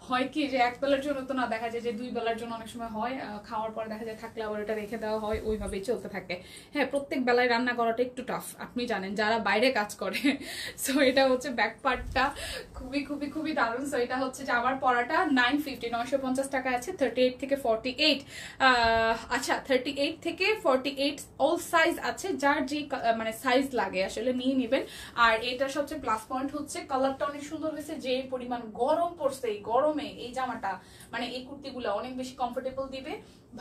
হয় কি যে এক বেলার জন্য তো না, দেখা যায় যে 2 বেলার জন্য অনেক সময় হয়, খাওয়ার পর দেখা যায় থাকলে আবার ওটা রেখে দেওয়া হয়, ওইভাবেই চলতে থাকে। হ্যাঁ, প্রত্যেক বেলায় রান্না করাটা একটু টাফ, আপনি জানেন যারা বাইরে কাজ করে। সো এটা হচ্ছে ব্যাক পার্টটা খুবই খুবই খুবই দারুণ। সো এটা হচ্ছে যে আমার পড়াটা 950 টাকা আছে, 38 থেকে 48। আচ্ছা 38 থেকে 48 অল সাইজ আছে, যার যে মানে সাইজ লাগে আসলে নিয়ে নেবেন। আর এটার সবচেয়ে প্লাস পয়েন্ট হচ্ছে কালারটা অনেক সুন্দর হয়েছে, যে পরিমাণ গরম পড়ছে এই গরমে এই জামাটা মানে এই কুর্তিগুলো অনেক বেশি কমফোর্টেবল দিবে,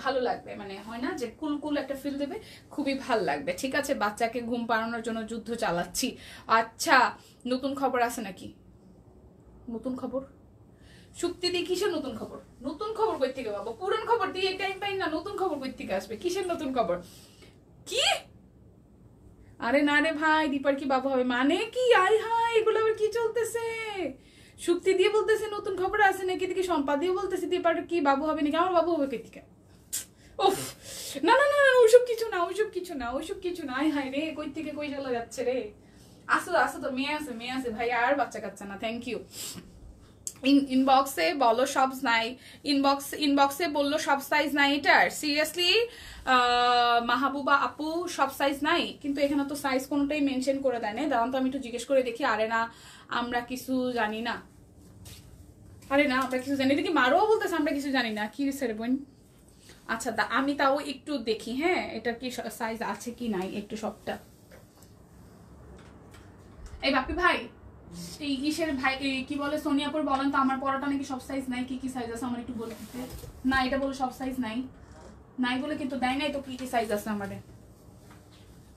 ভালো লাগবে, মানে হয় না যে কুলকুল একটা ফিল দেবে, খুবই ভালো লাগবে। ঠিক আছে, বাচ্চাকে ঘুম পাড়ানোর জন্য যুদ্ধ চালাচ্ছি। আচ্ছা নতুন খবর আছে নাকি? নতুন খবর শুক্তি দিয়ে কিসের নতুন খবর? নতুন খবর কই থেকে পাবো? পুরান খবর দিয়ে টাইম পাই না, নতুন খবর কই থেকে আসবে? কিসের নতুন খবর? কি? আরে না রে ভাই, দীপার কি বাবু হবে মানে কি? আয় হায়, এগুলো আবার কি চলতেছে? শুক্তি দিয়ে বলতেছে নতুন খবর আছে নাকি, দেখি সম্পা দিয়ে বলতেছে দীপার কি বাবু হবে নাকি। আমার বাবু হবে কে? ওফ, না না না, ওইসব কিছু না, ওইসব কিছু না, ওইসব কিছু না। আয় হায় রে, কই থেকে কই চলে যাচ্ছে রে। আসো আসো, তো মেয়ে আছে, মেয়ে আছে ভাই, আর বাচ্চা কাচ্চা না। Thank you. ইনবক্সে বলো সব নাই, ইনবক্সে বললো সব সাইজ নাই এটার। সিরিয়াসলি মাহবুবা আপু, সব সাইজ নাই? কিন্তু এখানে তো সাইজ কোনোটাই মেনশন করে দেয় না। দাঁড়ান তো আমি একটু জিজ্ঞেস করে দেখি। আরে না, আমরা কিছু জানি না। আরে না, আমরা কিছু জানি না কি? মারও বলতেছে আমরা কিছু জানি না, কি রে বোন? আচ্ছা আমি তাও একটু দেখি, হ্যাঁ এটা কি সাইজ আছে কি নাই একটু সবটা। এই বাপি ভাই, এই কিসের ভাই কি বলে সোনিয়াপুর, বলেন তো আমার পড়াটা নাকি সব সাইজ নাই, কি কি সাইজ আছে আমার একটু বলে দিতে। না এটা বলে সব সাইজ নাই, নাই বলে কিন্তু দেয় নাই তো, কি কি সাইজ আছে আমাদের।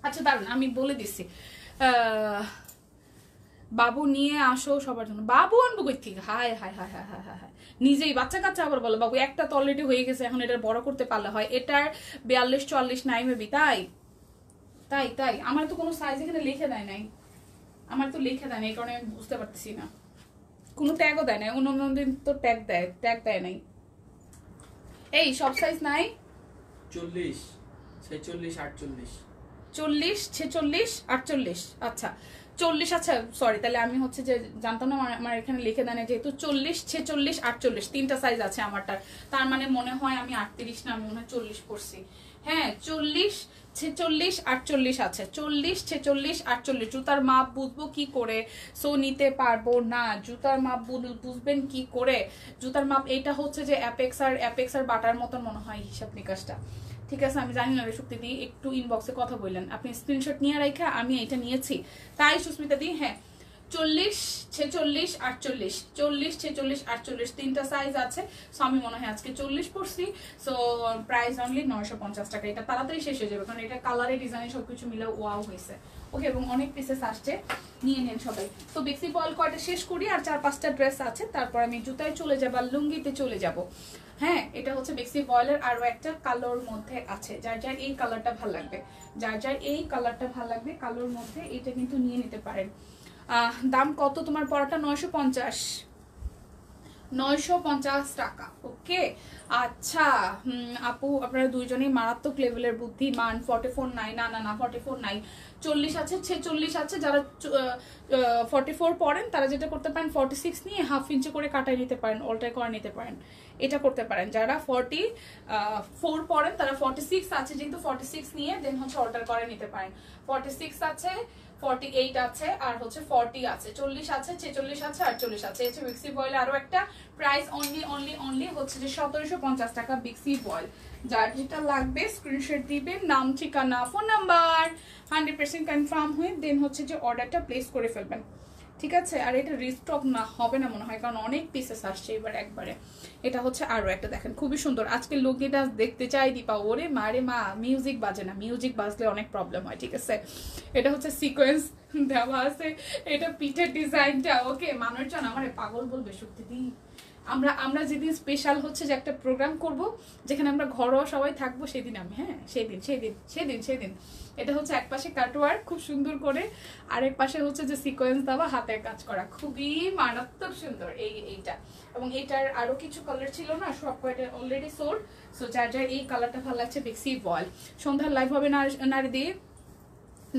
আচ্ছা দাঁড়ান আমি বলে দিচ্ছি। বাবু নিয়ে আসো সবার জন্য। বাবু আনবো কই থেকে? হায় হায় হায় হায় হায় হায়, নিজেই বাচ্চা কাচ্চা আবার বলো বাবু। একটা তো অলরেডি হয়ে গেছে, এখন এটার বড় করতে পারলে হয়। এটার 42-44 নাই মেবি, তাই তাই তাই আমার তো কোনো সাইজ এখানে লিখে দেয় নাই, আমার তো লিখে দেয় নাই, এই কারণে আমি বুঝতে পারতেছি না। কোনো ট্যাগও দেয় নাই, অন্য দিন তো ট্যাগ দেয় নাই। এই সব সাইজ নাই? 40, 46, 48, 40, 46, 48। আচ্ছা 40, আচ্ছা সরি, তাহলে আমি হচ্ছে যে জানতাম না, আমার এখানে লিখে দেয় না, যেহেতু 40, 46, 48 তিনটা সাইজ আছে আমারটার। তার মানে মনে হয় আমি 38 না, আমি মনে হয় 40 করছি। হ্যাঁ 40, 46, 48 আছে। 40, 46, 48 জুতার মাপ বুঝবো কি করে? সো নিতে পারবো না। জুতার মাপ বুঝবেন কি করে? জুতার মাপ এইটা হচ্ছে যে অ্যাপেক্স আর বাটার মতন মনে হয় হিসাব নিকাশটা। ঠিক আছে, আমি জানি না রে সুস্মিতা দি, একটু ইনবক্সে কথা বললেন আপনি, স্ক্রিনশট নিয়ে রাখা আমি এটা নিয়েছি তাই সুস্মিতা দি। হ্যাঁ 40, 46, 48, 40, 46, 48 তিনটা সাইজ আছে। সো আমি মনে হয় আজকে 40 পড়ছি। সো প্রাইস অনলি 950 টাকা। এটা তাড়াতাড়ি শেষ হয়ে যাবে, কারণ এটা কালারে ডিজাইনে সবকিছু মিলে ওয়াও হয়েছে। ওকে, এবং অনেক পিসেস আসছে, নিয়ে নেন সবাই। তো বেক্সি বয়েল কয়টা শেষ করি, আর 4-5টা ড্রেস আছে, তারপর আমি জুতায় চলে যাবো আর লুঙ্গিতে চলে যাব। হ্যাঁ এটা হচ্ছে বেক্সি বয়েলের আরো একটা কালোর মধ্যে আছে, যার যার এই কালারটা ভালো লাগবে, যার যার এই কালারটা ভালো লাগবে কালোর মধ্যে, এটা কিন্তু নিয়ে নিতে পারেন। দাম কত তোমার পড়াটা? 950 টাকা। ওকে আচ্ছা আপু আপনারা দুইজনেই মারাত্মক লেভেলের বুদ্ধিমান। 44 নাই? না না না 44 নাই, 40 আছে, 46 আছে। যারা 44 পড়েন তারা যেটা করতে পারেন 46 নিয়ে হাফ ইঞ্চি করে কাটাই নিতে পারেন, অল্টার করে নিতে পারেন, এটা করতে পারেন। যারা 44 পড়েন তারা 46 আছে, যেহেতু 46 নিয়ে দেন হচ্ছে অল্টার করে নিতে পারেন। 46 আছে, 48 আছে, আর হচ্ছে 40 আছে, 40 আছে, 46 আছে, 48 আছে। এটা বেক্সি বয়েল আরো একটা প্রাইস অনলি হচ্ছে যে 1750 টাকা বেক্সি বয়েল। যার যেটা লাগবে স্ক্রিনশট দিবেন, নাম ঠিকানা ফোন নাম্বার 100% কনফার্ম হয়ে দেন হচ্ছে যে অর্ডারটা প্লেস করে ফেলবেন। ঠিক আছে, আর এটা রিস্টক না হবে না মনে হয়, কারণ অনেক পিসেস আসছে এবার একবারে। এটা হচ্ছে আরো একটা দেখেন খুবই সুন্দর। আজকে লুঙ্গিটা দেখতে চাই দীপা। ওরে মারে মা, মিউজিক বাজে না, মিউজিক বাজলে অনেক প্রবলেম হয়। ঠিক আছে, এটা হচ্ছে সিকোয়েন্স দেওয়া আছে, এটা পিঠের ডিজাইনটা। ওকে মানুষজন আমার পাগল বলবে সত্যি দি, আমরা আমরা যেদিন স্পেশাল হচ্ছে যে একটা প্রোগ্রাম করব যেখানে আমরা ঘরোয়া সবাই থাকবো সেদিন আমি, হ্যাঁ সেদিন এটা হচ্ছে এক পাশে কাটওয়ার্ক খুব সুন্দর করে, আরেক পাশে হচ্ছে যে সিকোয়েন্স দেওয়া হাতের কাজ করা, খুবই মারাত্মক সুন্দর এইটা। এবং এটার আরো কিছু কালার ছিল না, সব কয়টা অলরেডি সোল্ড। সো যার যার এই কালারটা ভালো লাগছে বেক্সি ভয়েল। সন্ধ্যার লাইভ হবে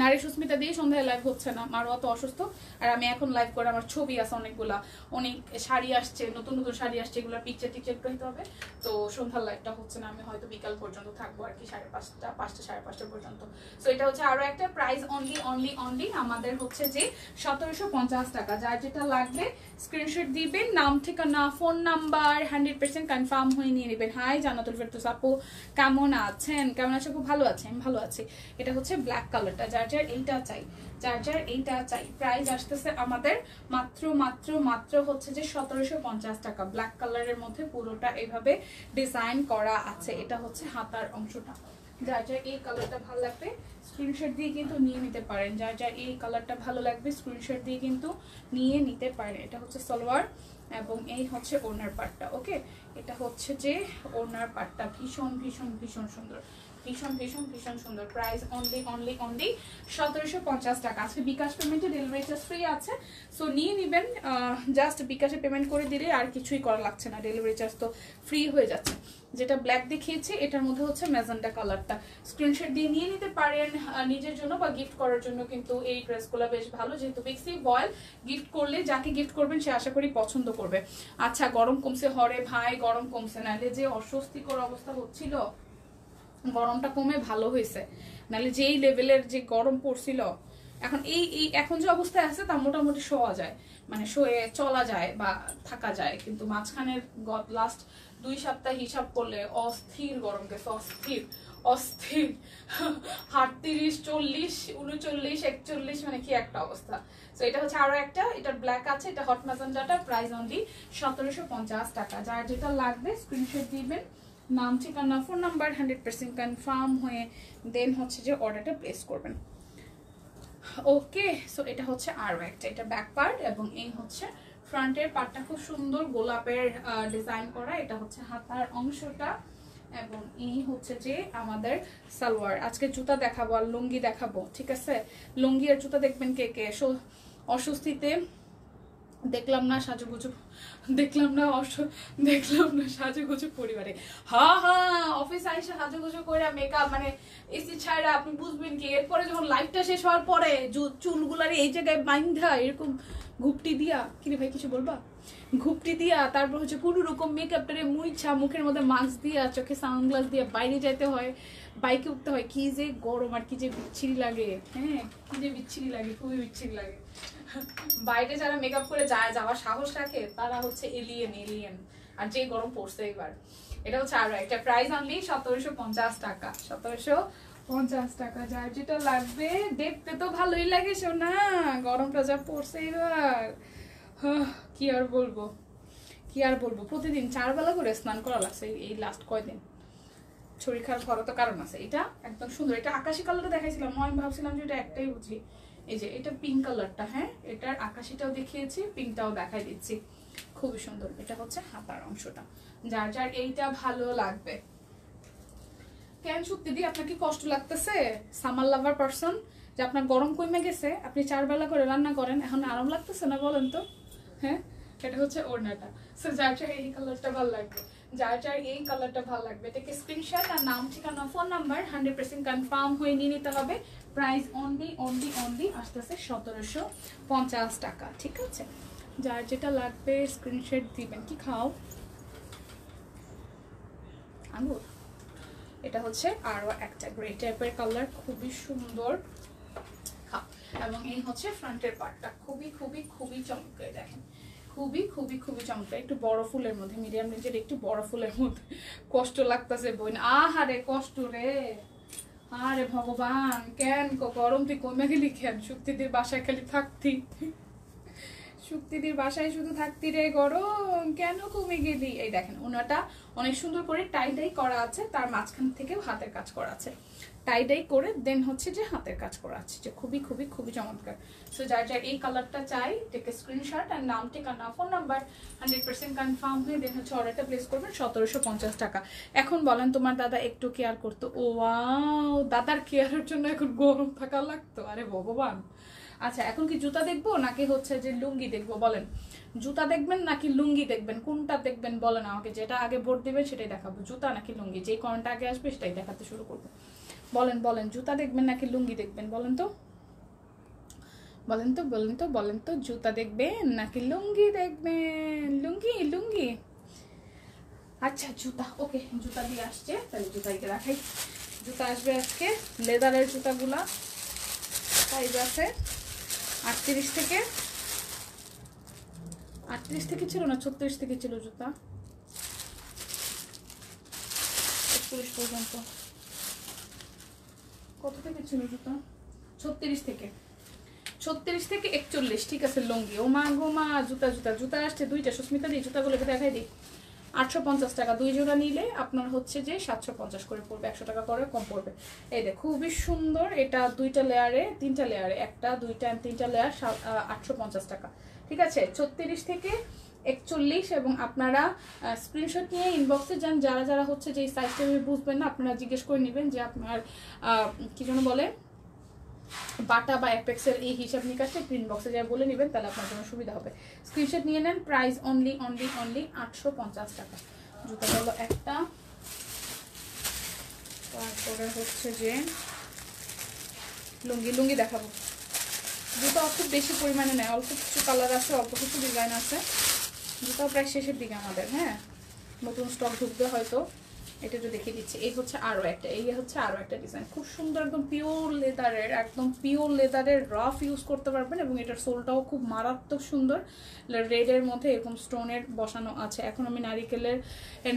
নারী সুস্মিতা দিয়ে সন্ধ্যায় লাইভ হচ্ছে না, মারোয়া তো অসুস্থ, আর আমি এখন লাইভ করে আমার ছবি আছে অনেকগুলা, অনেক শাড়ি আসছে, নতুন নতুন শাড়ি আসছে, এগুলো পিকচার টিকচার করতে হবে। তো সন্ধ্যার লাইভটা হচ্ছে না, আমি হয়তো বিকাল পর্যন্ত থাকবো আর কি, 5:30 সাড়ে 5টা পর্যন্ত। সো এটা হচ্ছে আরো একটা প্রাইস অনলি আমাদের হচ্ছে যে 1750 টাকা। যার যেটা লাগবে স্ক্রিনশট দিবেন, নাম ঠিকানা ফোন নাম্বার 100% কনফার্ম হয়ে নিয়ে নেবেন। হাই জান্নাতুল ফেরদৌস আপু, কেমন আছেন? কেমন আছে? খুব ভালো আছে, আমি ভালো আছি। এটা হচ্ছে ব্ল্যাক কালারটা, যার যার এইটা চাই। প্রাইস আসতেছে আমাদের মাত্র হচ্ছে যে 1750 টাকা। ব্ল্যাক কালারের মধ্যে পুরোটা এইভাবে ডিজাইন করা আছে। এটা হচ্ছে হাতার অংশটা। যার যার এই কালারটা ভালো লাগবে স্ক্রিনশট দিয়ে কিন্তু নিয়ে নিতে পারেন। যার যার এই কালারটা ভালো লাগবে স্ক্রিনশট দিয়ে কিন্তু নিয়ে নিতে পারেন। এটা হচ্ছে সালোয়ার এবং এই হচ্ছে ওড়নার পাটটা। ওকে, এটা হচ্ছে যে ওড়নার পাটটা ভীষণ সুন্দর, ভীষণ সুন্দর। প্রাইস অনলি 1750 টাকা। আজকে বিকাশ পেমেন্টে ডেলিভারি চার্জ ফ্রি আছে, সো নিয়ে নেবেন। জাস্ট বিকাশে পেমেন্ট করে দিলে আর কিছুই করা লাগছে না, ডেলিভারি চার্জ তো ফ্রি হয়ে যাচ্ছে। যেটা ব্ল্যাক দেখিয়েছি এটার মধ্যে হচ্ছে ম্যাজেন্টা কালারটা, স্ক্রিনশট দিয়ে নিয়ে নিতে পারেন নিজের জন্য বা গিফট করার জন্য। কিন্তু এই ড্রেসগুলো বেশ ভালো, যেহেতু বেক্সি ভয়েল, গিফট করলে যাকে গিফট করবেন সে আশা করি পছন্দ করবে। আচ্ছা, গরম কমছে? হরে ভাই গরম কমছে, নাহলে যে অস্বস্তিকর অবস্থা হচ্ছিল, গরমটা কমে ভালো হয়েছে, নাহলে যেই লেভেলের যে গরম পড়ছিল, এখন এখন যে অবস্থায় আছে তা মোটামুটি শোয়া যায়, মানে শুয়ে চলা যায় বা থাকা যায়। কিন্তু মাঝখানের লাস্ট 2 সপ্তাহ হিসাব করলে অস্থির গরম গেছে, অস্থির 38, 40, 39, 41, মানে কি একটা অবস্থা। তো এটা হচ্ছে আরো একটা, এটা ব্ল্যাক আছে, এটা হট ম্যাজেন্টাটা। প্রাইস অনলি 1750 টাকা। যার যেটা লাগবে স্ক্রিনশট দিবেন, নাম ঠিকানা ফোন নাম্বার 100% কনফার্ম হয়ে দেন হচ্ছে যে অর্ডারটা প্লেস করবেন। ওকে, সো এটা হচ্ছে আরো একটা, এটা ব্যাক পার্ট এবং এই হচ্ছে ফ্রন্টের পার্টটা খুব সুন্দর গোলাপের ডিজাইন করা। এটা হচ্ছে হাতার অংশটা এবং এই হচ্ছে যে আমাদের সালোয়ার। আজকে জুতা দেখাবো আর লুঙ্গি দেখাবো, ঠিক আছে? লুঙ্গি আর জুতা দেখবেন কে কে? অস্বস্তিতে দেখলাম না সাজুগুজু পরিবারে। অফিস আইসা সাজুগুজু করে মেকআপ মানে এসি ছাড়া আপনি বুঝবেন কি, এরপরে যখন লাইফটা শেষ হওয়ার পরে চুলগুলার এই জায়গায় বাইন্ধা এরকম ঘুপটি দিয়া, কিরে ভাই কিছু বলবা, ঘুপটি দিয়া, তারপর হচ্ছে কোনো রকম মেকআপটারে মুইছা, মুখের মধ্যে মাস্ক দিয়া, চোখে সানগ্লাস দিয়ে বাইরে যাইতে হয়, বাইকে উঠতে হয়। কি যে গরম আর কি যে বিচ্ছিরি লাগে, হ্যাঁ কি যে বিচ্ছিরি লাগে, খুবই বিচ্ছিরি লাগে। বাইরে যারা মেকআপ করে যাওয়ার সাহস রাখে তারা হচ্ছে এলিয়েন। আর যে গরম পড়ছে এবার। এটা হচ্ছে আরো একটা, প্রাইস অনলি 1750 টাকা। 1750 টাকা। যার যেটা লাগবে, দেখতে তো ভালোই লাগে সোনা, গরমটা যা পড়ছে এবার, কি আর বলবো। প্রতিদিন 4 বেলা করে স্নান করা লাগছে এই লাস্ট কয়দিন। শরীর খারাপ হওয়ার তো কারণ আছে। এটা একদম সুন্দর, এটা আকাশি কালারটা দেখাইছিলাম, আমি ভাবছিলাম যে এটা একটাই বুঝি। এই যে এটা পিঙ্ক কালারটা, হ্যাঁ এটার আকাশিটাও দেখিয়েছি, পিঙ্কটাও দেখাই দিচ্ছি, খুবই সুন্দর। এটা হচ্ছে হাতার অংশটা। যার যার এইটা ভালো লাগবে। কেন সত্যি দি আপনার কি কষ্ট লাগতেছে? সামার লাভার পারসন, যে আপনার গরম কমে গেছে, আপনি 4 বেলা করে রান্না করেন, এখন আরাম লাগতেছে না বলেন তো? হ্যাঁ, এটা হচ্ছে ওড়নাটা। সো যার যার এই কালারটা ভালো লাগবে, এটাকে স্ক্রিনশট আর নাম ঠিকানা ফোন নাম্বার 100% কনফার্ম হয়ে নিয়ে নিতে হবে। প্রাইস অনলি আসতেছে 1750 টাকা, ঠিক আছে? যার যেটা লাগবে স্ক্রিনশট দিবেন। কি খাও? আঙুর। এটা হচ্ছে আরো একটা গ্রে টাইপের কালার, খুবই সুন্দর। এবং এই হচ্ছে ফ্রন্টের পার্টটা, খুবই চমৎকার। দেখেন খুবই চমৎকার, একটু বড় ফুলের মধ্যে, মিডিয়াম রেঞ্জের একটু বড় ফুলের মধ্যে। কষ্ট লাগতেছে বোন, আহারে কষ্ট রে, আরে ভগবান, কেন গরম তুই কমে গেলি কেন? শক্তিদের বাসায় খালি থাকতি, শক্তিদের বাসায় শুধু থাকতি রে, গরম কেন কমে গেলি? এই দেখেন ওনাটা অনেক সুন্দর করে টাই করা আছে, তার মাঝখান থেকেও হাতের কাজ করা আছে। টাইডাই করে দেন হচ্ছে যে হাতের কাজ করা আছে, যে খুবই খুবই খুবই চমৎকার। সো যার যার এই কালারটা চাই টেক এ স্ক্রিনশট আর নাম ঠিকানা ফোন নাম্বার 100% কনফার্ম হয়ে দেন হচ্ছে অর্ডারটা প্লেস করবেন 1750 টাকা। এখন বলেন তোমার দাদা একটু কেয়ার করতো, ও ওয়াও দাদার কেয়ারের জন্য এখন গরম থাকা লাগতো, আরে ভগবান। আচ্ছা এখন কি জুতা দেখবো নাকি হচ্ছে যে লুঙ্গি দেখবো বলেন? জুতা দেখবেন নাকি লুঙ্গি দেখবেন, কোনটা দেখবেন বলেন আমাকে, যেটা আগে ভোট দিবেন সেটাই দেখাবো, জুতা নাকি লুঙ্গি, যে কমেন্টটা আগে আসবে সেটাই দেখাতে শুরু করবো। বলেন বলেন জুতা দেখবেন নাকি লুঙ্গি দেখবেন, বলেন তো বলেন তো বলেন তো বলেন তো, জুতা দেখবেন নাকি লুঙ্গি দেখবেন? লুঙ্গি লুঙ্গি, আচ্ছা জুতা, ওকে জুতা দিয়ে আসছে, তাহলে জুতাইকে রাখাই। জুতা আসবে আজকে লেদারের জুতাগুলা, সাইজ আছে 38 থেকে 38 থেকে ছিল না 36 থেকে ছিল জুতা, 41 পর্যন্ত। কত থেকে ছিল জুতা? 36 থেকে 41, ঠিক আছে। লুঙ্গি, ও মা গো মা, জুতা জুতা জুতা আসছে দুইটা, সুস্মিতা দিই জুতাগুলোকে দেখাই দিই। 850 টাকা, 2 জোড়া নিলে আপনার হচ্ছে যে 750 করে পড়বে, 100 টাকা করে কম পড়বে। এই দেখ খুবই সুন্দর, এটা 2টা লেয়ারে 3টা লেয়ারে, 1টা 2টা 3টা লেয়ার, 850 টাকা, ঠিক আছে। 36 থেকে 41 এবং আপনারা স্ক্রিনশট নিয়ে ইনবক্সে যান, যারা যারা হচ্ছে যে এই সাইজটা বুঝবেন না আপনারা জিজ্ঞেস করে নেবেন যে আপনার কি যেন বলে বাটা বা অ্যাপেক্সের এই হিসাব নিকাশটা প্রিন্ট বক্সে যা বলে নেবেন, তাহলে আপনার জন্য সুবিধা হবে। স্ক্রিনশট নিয়ে নেন, প্রাইস অনলি 850 টাকা। জুতা হলো একটা, তারপরে হচ্ছে যে লুঙ্গি দেখাবো। জুতা খুব বেশি পরিমাণে নেয়, অল্প কিছু কালার আছে, অল্প কিছু ডিজাইন আছে। জুতাও প্রায় শেষের দিকে আমাদের, হ্যাঁ নতুন স্টক ঢুকবে হয়তো, এটা একটু দেখিয়ে দিচ্ছি। এই হচ্ছে আরো একটা, এই হচ্ছে আরো একটা ডিজাইন, খুব সুন্দর, একদম পিওর লেদারের, একদম পিওর লেদারের রাফ ইউজ করতে পারবেন এবং এটার সোলটাও খুব মারাত্মক সুন্দর, রেডের মধ্যে এরকম স্টোনের বসানো আছে। এখন আমি নারিকেলের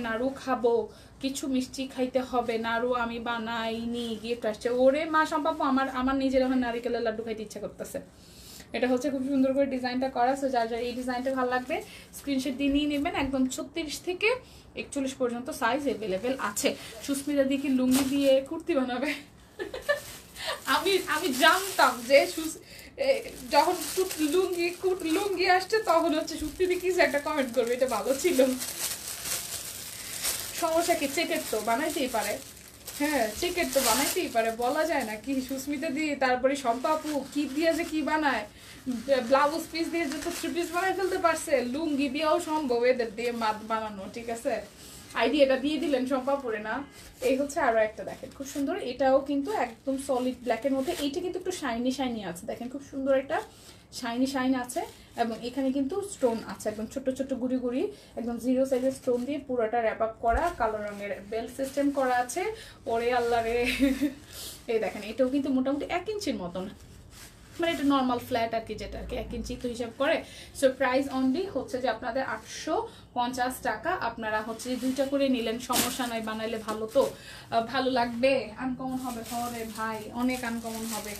নাড়ু খাবো, কিছু মিষ্টি খাইতে হবে, নাড়ু আমি বানাইনি, গিফট আসছে। ওরে মা সম্পাপু, আমার নিজের এখন নারিকেলের লাড্ডু খাইতে ইচ্ছা করতেছে। এটা হচ্ছে খুব সুন্দর করে ডিজাইনটা করা, সো যার যার এই ডিজাইনটা ভালো লাগবে স্ক্রিনশট দিয়ে নিয়ে নেবেন। একদম 36 থেকে 41 পর্যন্ত সাইজ অ্যাভেলেবেল আছে। সুস্মিতা দিকে লুঙ্গি দিয়ে কুর্তি বানাবে। আমি জানতাম যে যখন লুঙ্গি আসছে তখন হচ্ছে সুস্মিতা কিছু একটা কমেন্ট করবে, এটা ভালো ছিল। সমস্যা কি, চেকের তো বানাইতেই পারে, হ্যাঁ চেকের তো বানাইতেই পারে, বলা যায় না কি। সুস্মিতা দিয়ে তারপরে সম্পাপু কি দিয়ে যে কি বানায়, ব্লাউজ পিস দিয়ে যত থ্রি পিস বানাই ফেলতে পারছে, লুঙ্গি দিয়েও সম্ভব এদের দিয়ে মাত বানানো, ঠিক আছে। আইডিয়াটা দিয়ে দিলেন সম্পাপুরে না। এই হচ্ছে আরো একটা, দেখেন খুব সুন্দর, এটাও কিন্তু একদম সলিড ব্ল্যাকের মধ্যে, এইটা কিন্তু একটু শাইনি আছে, দেখেন খুব সুন্দর একটা শাইন আছে এবং এখানে কিন্তু স্টোন আছে, একদম ছোট ছোট গুড়ি গুড়ি, একদম 0 সাইজের স্টোন দিয়ে পুরোটা র্যাপ আপ করা, কালো রঙের বেল্ট সিস্টেম করা আছে। ওরে আল্লাহ রে, এই দেখেন এটাও কিন্তু মোটামুটি 1 ইঞ্চির মতন, মানে এটা নর্মাল ফ্ল্যাট আর কি, যেটা আর কি 1 ইঞ্চি তো হিসাব করে। সো প্রাইস অনলি হচ্ছে যে আপনাদের 850 টাকা। আপনারা হচ্ছে 2টা করে নিলেন, সমস্যা নয়, বানাইলে ভালো তো ভালো লাগবে, আনকমন হবে হবে ভাই, অনেক আনকমন হবে,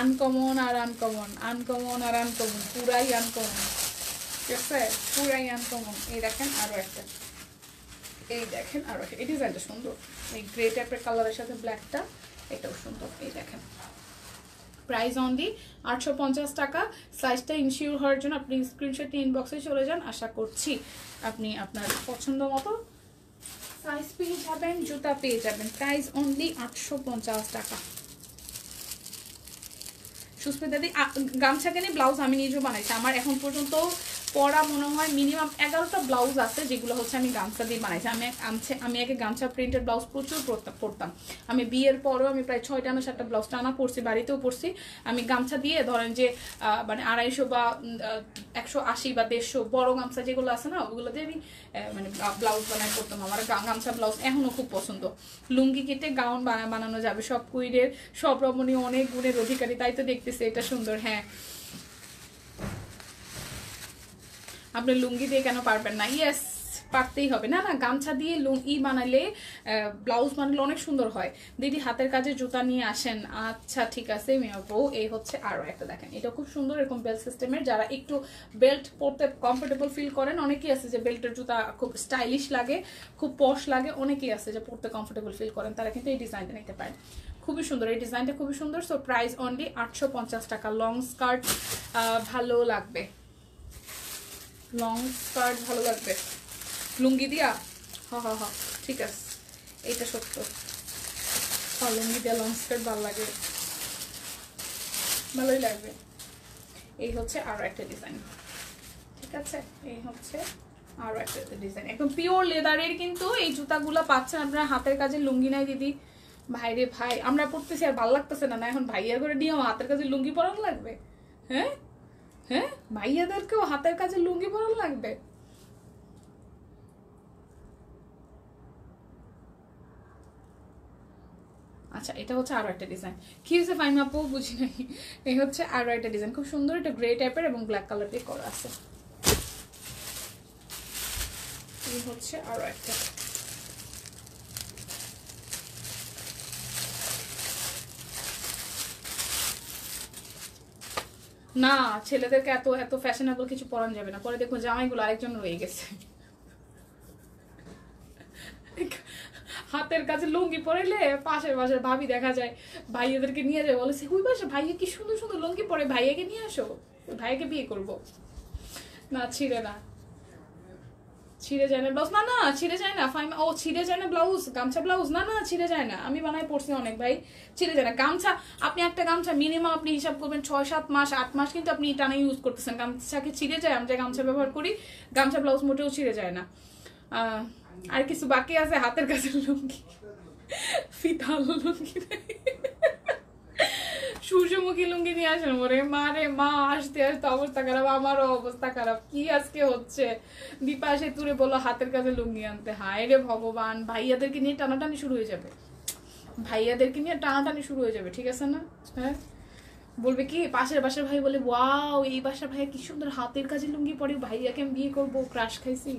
আনকমন আর আনকমন, আনকমন আর আনকমন, পুরাই আনকমন, ঠিক আছে পুরাই আনকমন। এই দেখেন আরো একটা, এই দেখেন আরো একটা, এই ডিজাইনটা সুন্দর, এই গ্রে টাইপের কালারের সাথে ব্ল্যাকটা, এটাও সুন্দর। এই দেখেন প্রাইস অনলি 850 টাকা। সাইজটা ইনশিওর হওয়ার জন্য আপনি স্ক্রিনশট ইনবক্সে চলে যান, আশা করছি আপনি আপনার পছন্দ মতো সাইজ পেয়ে যাবেন, জুতা পেয়ে যাবেন। প্রাইস অনলি 850 টাকা। সুস্মিতা দি গামছা কেনে ব্লাউজ আমি নিজেও বানাইছি, আমার এখন পর্যন্ত পরা মনে হয় মিনিমাম 11টা ব্লাউজ আছে যেগুলো হচ্ছে আমি গামছা দিয়ে বানাইছি। আমি আগে গামছা প্রিন্টেড ব্লাউজ প্রচুর পরতাম, আমি বিয়ের পরও আমি প্রায় 6টা না 7টা ব্লাউজ টানা পরছি, বাড়িতেও পরছি। আমি গামছা দিয়ে ধরেন যে মানে 250 বা 180 বা 150 বড় গামছা যেগুলো আছে না, ওগুলো দিয়ে আমি মানে ব্লাউজ বানাই করতাম। আমার গামছা ব্লাউজ এখনও খুব পছন্দ। লুঙ্গি কেটে গাউন বানানো যাবে, সব কুইরের সব রমণী অনেক গুণের অধিকারী, তাই তো দেখতেছি এটা সুন্দর। হ্যাঁ আপনি লুঙ্গি দিয়ে কেন পারবেন না? ইয়েস পারতেই হবে। না না গামছা দিয়ে লুঙ্গি বানালে ব্লাউজ বানালে অনেক সুন্দর হয়। দিদি হাতের কাজে জুতা নিয়ে আসেন। আচ্ছা ঠিক আছে মেয়ে বউ। এই হচ্ছে আরো একটা, দেখেন এটা খুব সুন্দর, এরকম বেল্ট সিস্টেমের, যারা একটু বেল্ট পরতে কমফোর্টেবল ফিল করেন, অনেকেই আছে যে বেল্টের জুতা খুব স্টাইলিশ লাগে, খুব পশ লাগে, অনেকেই আছে যে পরতে কমফোর্টেবল ফিল করেন, তারা কিন্তু এই ডিজাইনটা নিতে পারেন। খুবই সুন্দর, এই ডিজাইনটা খুবই সুন্দর। সো প্রাইস অনলি 850 টাকা। লং স্কার্ট ভালো লাগবে, লং স্কার্ট ভালো লাগবে লুঙ্গি দিয়া। হ ঠিক আছে, এইটা সত্য। লুঙ্গি দিয়া লং স্কার্ট ভালো লাগে, ভালোই লাগবে। এই হচ্ছে আরো একটা ডিজাইন, ঠিক আছে? এই হচ্ছে আরো একটা ডিজাইন, একদম পিওর লেদারের। কিন্তু এই জুতাগুলো পাচ্ছেন আপনারা হাতের কাজে। লুঙ্গি নাই দিদি, ভাই রে ভাই, আমরা পড়তেছি আর ভালো লাগতেছে না, এখন ভাইয়ার করে নিয়ে হাতের কাজে লুঙ্গি পরানো লাগবে? হ্যাঁ হ্যাঁ, ভাইয়াদেরকেও হাতের কাজে লুঙ্গি পরানো লাগবে? আচ্ছা, এটা হচ্ছে আরো একটা ডিজাইন। কি হয়েছে ফাইমা আপু, বুঝি নাই। এই হচ্ছে আরো একটা ডিজাইন, খুব সুন্দর। এটা গ্রে টাইপের এবং ব্ল্যাক কালার দিয়ে করা আছে। এই হচ্ছে আরো একটা। না, ছেলেদেরকে এত এত ফ্যাশনেবল কিছু পরানো যাবে না, পরে দেখো জামাইগুলো আরেকজন রয়ে গেছে। হাতের কাছে লুঙ্গি পরাইলে পাশের পাশের ভাবি দেখা যায় ভাইয়াদেরকে নিয়ে যায়, বলে ওই পাশে ভাইয়া কি সুন্দর সুন্দর লুঙ্গি পরে, ভাইয়াকে নিয়ে আসো, ভাইয়াকে বিয়ে করবো। না, ছিঁড়ে না, ছিঁড়ে যায় না ব্লাউজ। না না, ছিঁড়ে যায় না ফাইম। ও ছিঁড়ে যায় না ব্লাউজ, গামছা ব্লাউজ? না না, ছিঁড়ে যায় না, আমি বানায় পড়ছি অনেক ভাই, ছিঁড়ে যায় না। গামছা আপনি একটা গামছা মিনিমাম আপনি হিসাব করবেন 6-7 মাস 8 মাস কিন্তু আপনি টানা ইউজ করতেছেন, গামছাকে ছিঁড়ে যায়। আমি যে গামছা ব্যবহার করি, গামছা ব্লাউজ মোটেও ছিঁড়ে যায় না। আর কিছু বাকি আছে হাতের কাছে লুঙ্গি, ফিতালো লুঙ্গি, সূর্যমুখী লুঙ্গি নিয়ে আসেন। ওরে মা রে মা, আসতে আসতে অবস্থা খারাপ, আমারও অবস্থা খারাপ। কি আজকে হচ্ছে? দীপা সেতুরে বলো হাতের কাছে লুঙ্গি আনতে। হায় রে ভগবান, ভাইয়াদেরকে নিয়ে টানাটানি শুরু হয়ে যাবে, ভাইয়াদেরকে নিয়ে টানাটানি শুরু হয়ে যাবে, ঠিক আছে না? হ্যাঁ, বলবে কি পাশের বাসার ভাই বলে ওয়াও এই বাসার ভাইয়া কি সুন্দর হাতের কাছে লুঙ্গি পরে, ভাইয়াকে আমি বিয়ে করবো, ক্রাশ খাইছি,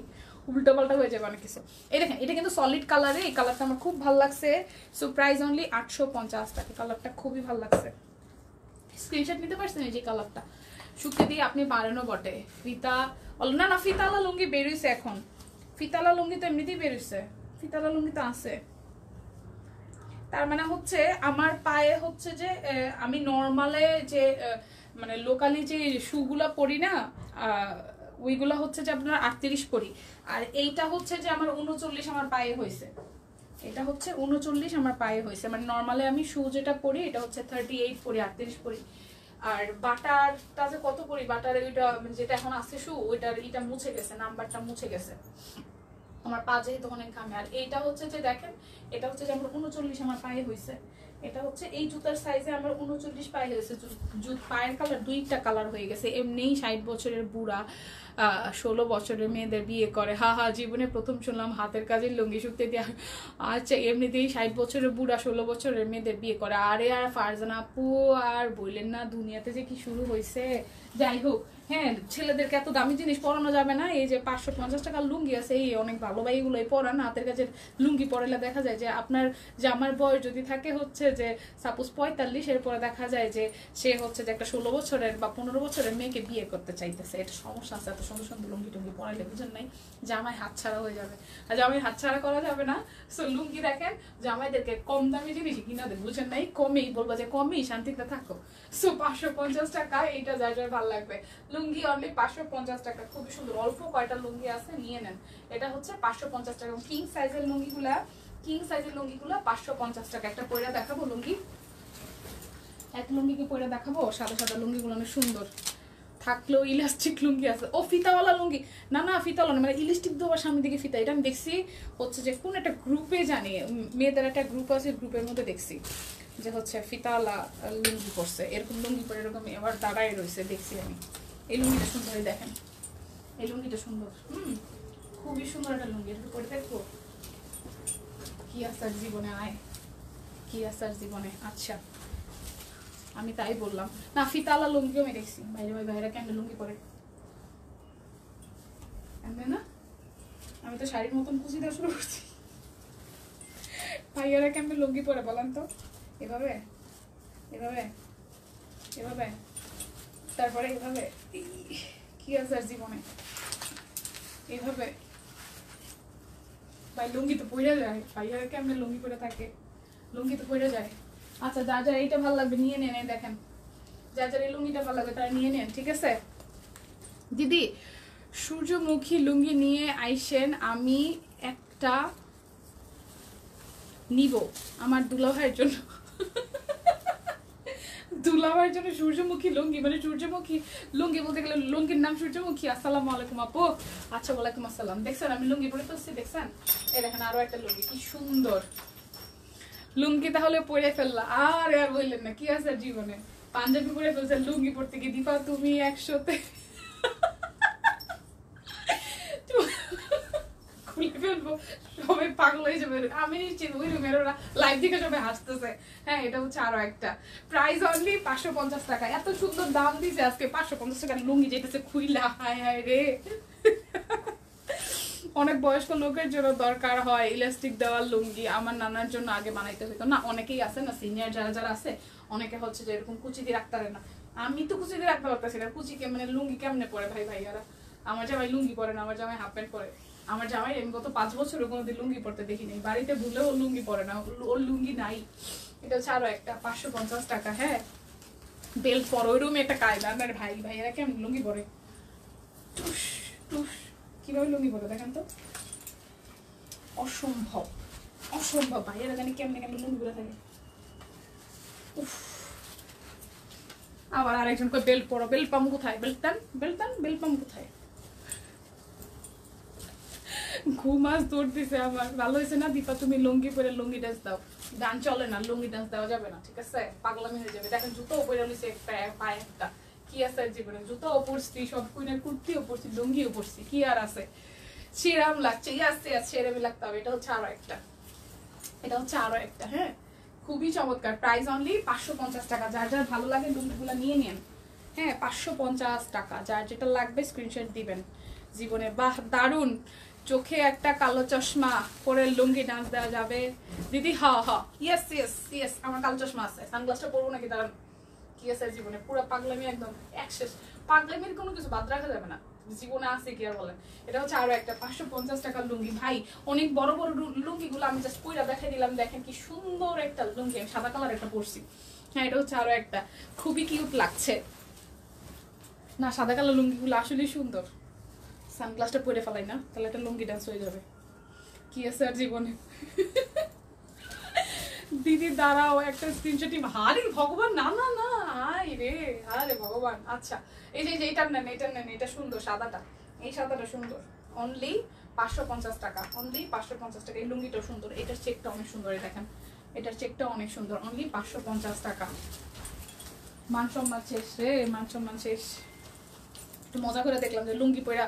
উল্টো পাল্টা হয়ে যাবে অনেক কিছু। এই দেখেন, এটা কিন্তু সলিড কালারে, এই কালারটা আমার খুব ভালো লাগছে। সো প্রাইস অনলি 850 টাকা। কালারটা খুবই ভালো লাগছে, স্ক্রিনশট নিতে পারছেন? এই যে কালারটা শুকিয়ে দিয়ে আপনি পারেনও বটে। ফিতা না না, ফিতালা লুঙ্গি বেরোইছে এখন, ফিতালা লুঙ্গি তো এমনিতেই বেরোইছে, ফিতালা লুঙ্গি তো আছে। তার মানে হচ্ছে আমার পায়ে হচ্ছে যে আমি নর্মালে যে মানে লোকালি যে শুগুলা পরি না, ওইগুলা হচ্ছে যে আপনার 38 পরি, আর এইটা হচ্ছে যে আমার 39 আমার পায়ে হয়েছে। এটা হচ্ছে 39 আমার পায়ে হয়েছে, মানে নর্মালি আমি শু যেটা পরি এটা হচ্ছে 38 পরি, 38 পরি। আর বাটারটা যে কত পরি, বাটার ওইটা যেটা এখন আছে শু, ওইটার এটা মুছে গেছে, নাম্বারটা মুছে গেছে। আমার পা যেহেতু অনেক ঘামে। আর এইটা হচ্ছে যে দেখেন, এটা হচ্ছে যে আমার 39 আমার পায়ে হয়েছে। এটা হচ্ছে এই জুতার সাইজে আমার 39 পায়ে হয়েছে। পায়ের কালার দুইটা কালার হয়ে গেছে। এমনিই 60 বছরের বুড়া 16 বছরের মেয়েদের বিয়ে করে। হা হা, জীবনে প্রথম শুনলাম হাতের কাজের লুঙ্গি শুকতে দেওয়া। আচ্ছা, এমনিতেই 60 বছরের বুড়া 16 বছরের মেয়েদের বিয়ে করে। আরে আর ফারজানা আপু আর বললেন না, দুনিয়াতে যে কি শুরু হয়েছে। যাই হোক, হ্যাঁ, ছেলেদেরকে এত দামি জিনিস পরানো যাবে না। এই যে 550 টাকার লুঙ্গি আছে, এই অনেক ভালো ভাই এগুলোই পরান। হাতের কাছে লুঙ্গি পরালে দেখা যায় যে আপনার জামার বয়স যদি থাকে হচ্ছে যে সাপোজ 45, এরপরে দেখা যায় যে সে হচ্ছে যে একটা 16 বছরের বা 15 বছরের মেয়েকে বিয়ে করতে চাইতেছে। এটা সমস্যা আছে, এত সুন্দর সুন্দর লুঙ্গি টুঙ্গি পরাইলে, বুঝেন নাই? জামাই হাতছাড়া হয়ে যাবে, আর জামাই হাতছাড়া করা যাবে না। সো লুঙ্গি দেখেন, জামাইদেরকে কম দামি জিনিস কিনা দেন, বুঝেন নাই? কমেই বলবো যে কমেই শান্তিতে থাকো। সো 550 টাকা, এইটা যার যার ভালো লাগবে। লুঙ্গি অনলি 550 টাকা, খুবই সুন্দর। অল্প কয়টা লুঙ্গি আছে, নিয়ে নেন। এটা হচ্ছে 550 টাকা। কিং সাইজের লুঙ্গিগুলা, কিং সাইজের লুঙ্গিগুলা 550 টাকা। একটা পয়রা দেখাবো লুঙ্গি, এক লুঙ্গিকে পয়রা দেখাবো। সাদা সাদা লুঙ্গিগুলো অনেক সুন্দর, থাকলেও ইলাস্টিক লুঙ্গি আছে। ও ফিতাওয়ালা লুঙ্গি, না না ফিতাওয়ালা না, মানে ইলাস্টিক দেওয়ার সামনের দিকে ফিতা। এটা আমি দেখছি হচ্ছে যে কোন একটা গ্রুপে, জানি মেয়েদের একটা গ্রুপ আছে, গ্রুপের মধ্যে দেখছি যে হচ্ছে ফিতাওয়ালা লুঙ্গি পরছে, এরকম লুঙ্গি পরে এরকম এবার দাঁড়ায় রয়েছে, দেখছি আমি। এই লুঙ্গিটা সুন্দর, দেখেন এই লুঙ্গিটা সুন্দর, খুবই সুন্দর একটা লুঙ্গি। একটু পরে দেখবো কি আসার জীবনে, আয় কি আসার জীবনে। আচ্ছা, আমি তাই বললাম না, ফিতালা লুঙ্গিও আমি দেখছি। বাইরে বাইরে কেন লুঙ্গি পরে, না আমি তো শাড়ির মতন কুচি দেওয়া শুরু করছি। ভাইয়ারা কেমন লুঙ্গি পরে বলেন তো? এভাবে এভাবে এভাবে, তারপরে এভাবে, কি আছে আর জীবনে, এভাবে। ভাই লুঙ্গি তো পরে যায়, ভাইয়ারা কেমন লুঙ্গি পরে থাকে, লুঙ্গি তো পরে যায়। আচ্ছা যার যার এইটা ভালো লাগবে নিয়ে নেন, এই দেখেন যার যার এই লুঙ্গিটা ভালো লাগবে তারা নিয়ে নেন, ঠিক আছে? দিদি সূর্যমুখী লুঙ্গি নিয়ে আইসেন, আমি একটা নিব আমার দুলাভাইয়ের জন্য। দুলাভাইয়ের জন্য সূর্যমুখী লুঙ্গি, মানে সূর্যমুখী লুঙ্গি বলতে গেলে লুঙ্গির নাম সূর্যমুখী। আসসালামু আলাইকুম আপু। আচ্ছা ওয়ালাইকুম আসসালাম। দেখছেন আমি লুঙ্গি পরে ফেলছি, দেখছেন? এই দেখেন আরো একটা লুঙ্গি, কি সুন্দর লুঙ্গি। তাহলে পরে ফেললা আর আর বললেন না কি আছে জীবনে? পাঞ্জাবি পরে ফেলছেন লুঙ্গি পরতে গিয়ে। দীপা তুমি 100তে খুলে ফেলবো, সবাই পাগল হয়ে যাবে। আমি নিশ্চিত ওই রুমের ওরা লাইভ দেখে সবাই হাসতেছে। হ্যাঁ এটা হচ্ছে আরো একটা প্রাইস অনলি 550 টাকা। এত সুন্দর দাম দিছে আজকে, 550 টাকার লুঙ্গি যেতেছে খুইলা। হায় হায় রে। অনেক বয়স্ক লোকের জন্য দরকার হয় ইলাস্টিক দেওয়ার লুঙ্গি। আমার নানার জন্য আগে বানাইতে হইতো না। অনেকেই আছে না সিনিয়র যারা যারা আছে, অনেকে হচ্ছে যে এরকম কুচি দিয়ে রাখতে পারে না। আমি তো কুচি দিয়ে রাখতে পারতেছি না। কুচিকে মানে লুঙ্গি কেমনে পরে ভাই ভাইয়ারা? আমার জামাই লুঙ্গি পরে না, আমার জামাই হাফ প্যান্ট পরে। আমার জামাই আমি গত 5 বছর কোনোদিন লুঙ্গি পরতে দেখিনি। বাড়িতে ভুলেও ও লুঙ্গি পরে না, ওর লুঙ্গি নাই। এটা হচ্ছে আরো একটা 550 টাকা। হ্যাঁ বেল্ট পর ওই রুমে একটা কায়দা। আমার ভাই ভাইয়ারা কেমন লুঙ্গি পরে, টুস টুস কিভাবে লুঙ্গি পরে দেখেন তো, অসম্ভব অসম্ভব। ভাইয়ারা জানি কেমনে কেমন লুঙ্গি পরে থাকে। উফ। আবার আরেকজন কই বেল্ট পরো, বেল্ট পাম কোথায়? বেল্ট দেন, বেল্ট দেন, বেল্ট পাম কোথায়? ঘুম আজ দৌড়তেছে আমার। ভালো হয়েছে না দীপা তুমি লুঙ্গি পরে লুঙ্গি ডান্স দাও। গান চলে না, লুঙ্গি ডান্স দেওয়া যাবে না, ঠিক আছে? পাগলামি হয়ে যাবে। দেখেন জুতো পরে নিছে একটা পায়ে একটা, কি আছে জীবনে? জুতো পরছি, সব কুইনের কুর্তিও পরছি, লুঙ্গিও পরছি, কি আর আছে? চিরাম লাগছে, ইয়াসে আছে এরকম লাগতে হবে। এটা হচ্ছে আরো একটা, এটা হচ্ছে আরো একটা। হ্যাঁ খুবই চমৎকার। প্রাইস অনলি 550 টাকা। যার যার ভালো লাগে লুঙ্গিগুলো নিয়ে নেন। হ্যাঁ 550 টাকা। যার যেটা লাগবে স্ক্রিনশট দিবেন। জীবনে বাহ দারুন। চোখে একটা কালো চশমা পরে লুঙ্গি ডান্স দেওয়া যাবে দিদি। হ হ ইয়েস ইয়েস ইয়েস, আমার কালো চশমা আছে। সানগ্লাসটা পরবো নাকি দাঁড়ান? কি আছে জীবনে? পুরো পাগলামি একদম একশেষ। পাগলামির কোনো কিছু বাদ রাখা যাবে না জীবনে, আছে কি আর বলেন? এটা হচ্ছে আরো একটা 550 টাকার লুঙ্গি। ভাই অনেক বড় বড় লুঙ্গিগুলো আমি জাস্ট পইরা দেখাই দিলাম। দেখেন কি সুন্দর একটা লুঙ্গি, আমি সাদা কালার একটা পরছি। হ্যাঁ এটা হচ্ছে আরো একটা, খুবই কিউট লাগছে না? সাদা কালার লুঙ্গিগুলো আসলেই সুন্দর। সানগ্লাসটা পরে ফেলাই না, তাহলে একটা লুঙ্গি ডান্স হয়ে যাবে। কি আছে আর জীবনে? দিদি দাঁড়াও একটা স্ক্রিনশট। হারে ভগবান, না না না, আয় রে আরে ভগবান। আচ্ছা এই যে এইটা নেন, এটা নেন, এটা সুন্দর সাদাটা, এই সাদাটা সুন্দর। অনলি 550 টাকা, অনলি 550 টাকা। এই লুঙ্গিটাও সুন্দর, এটার চেকটা অনেক সুন্দর। এই দেখেন এটার চেকটা অনেক সুন্দর। অনলি 550 টাকা। মান সম্মান শেষ রে, মান সম্মান শেষ। একটু মজা করে দেখলাম যে লুঙ্গি পরা,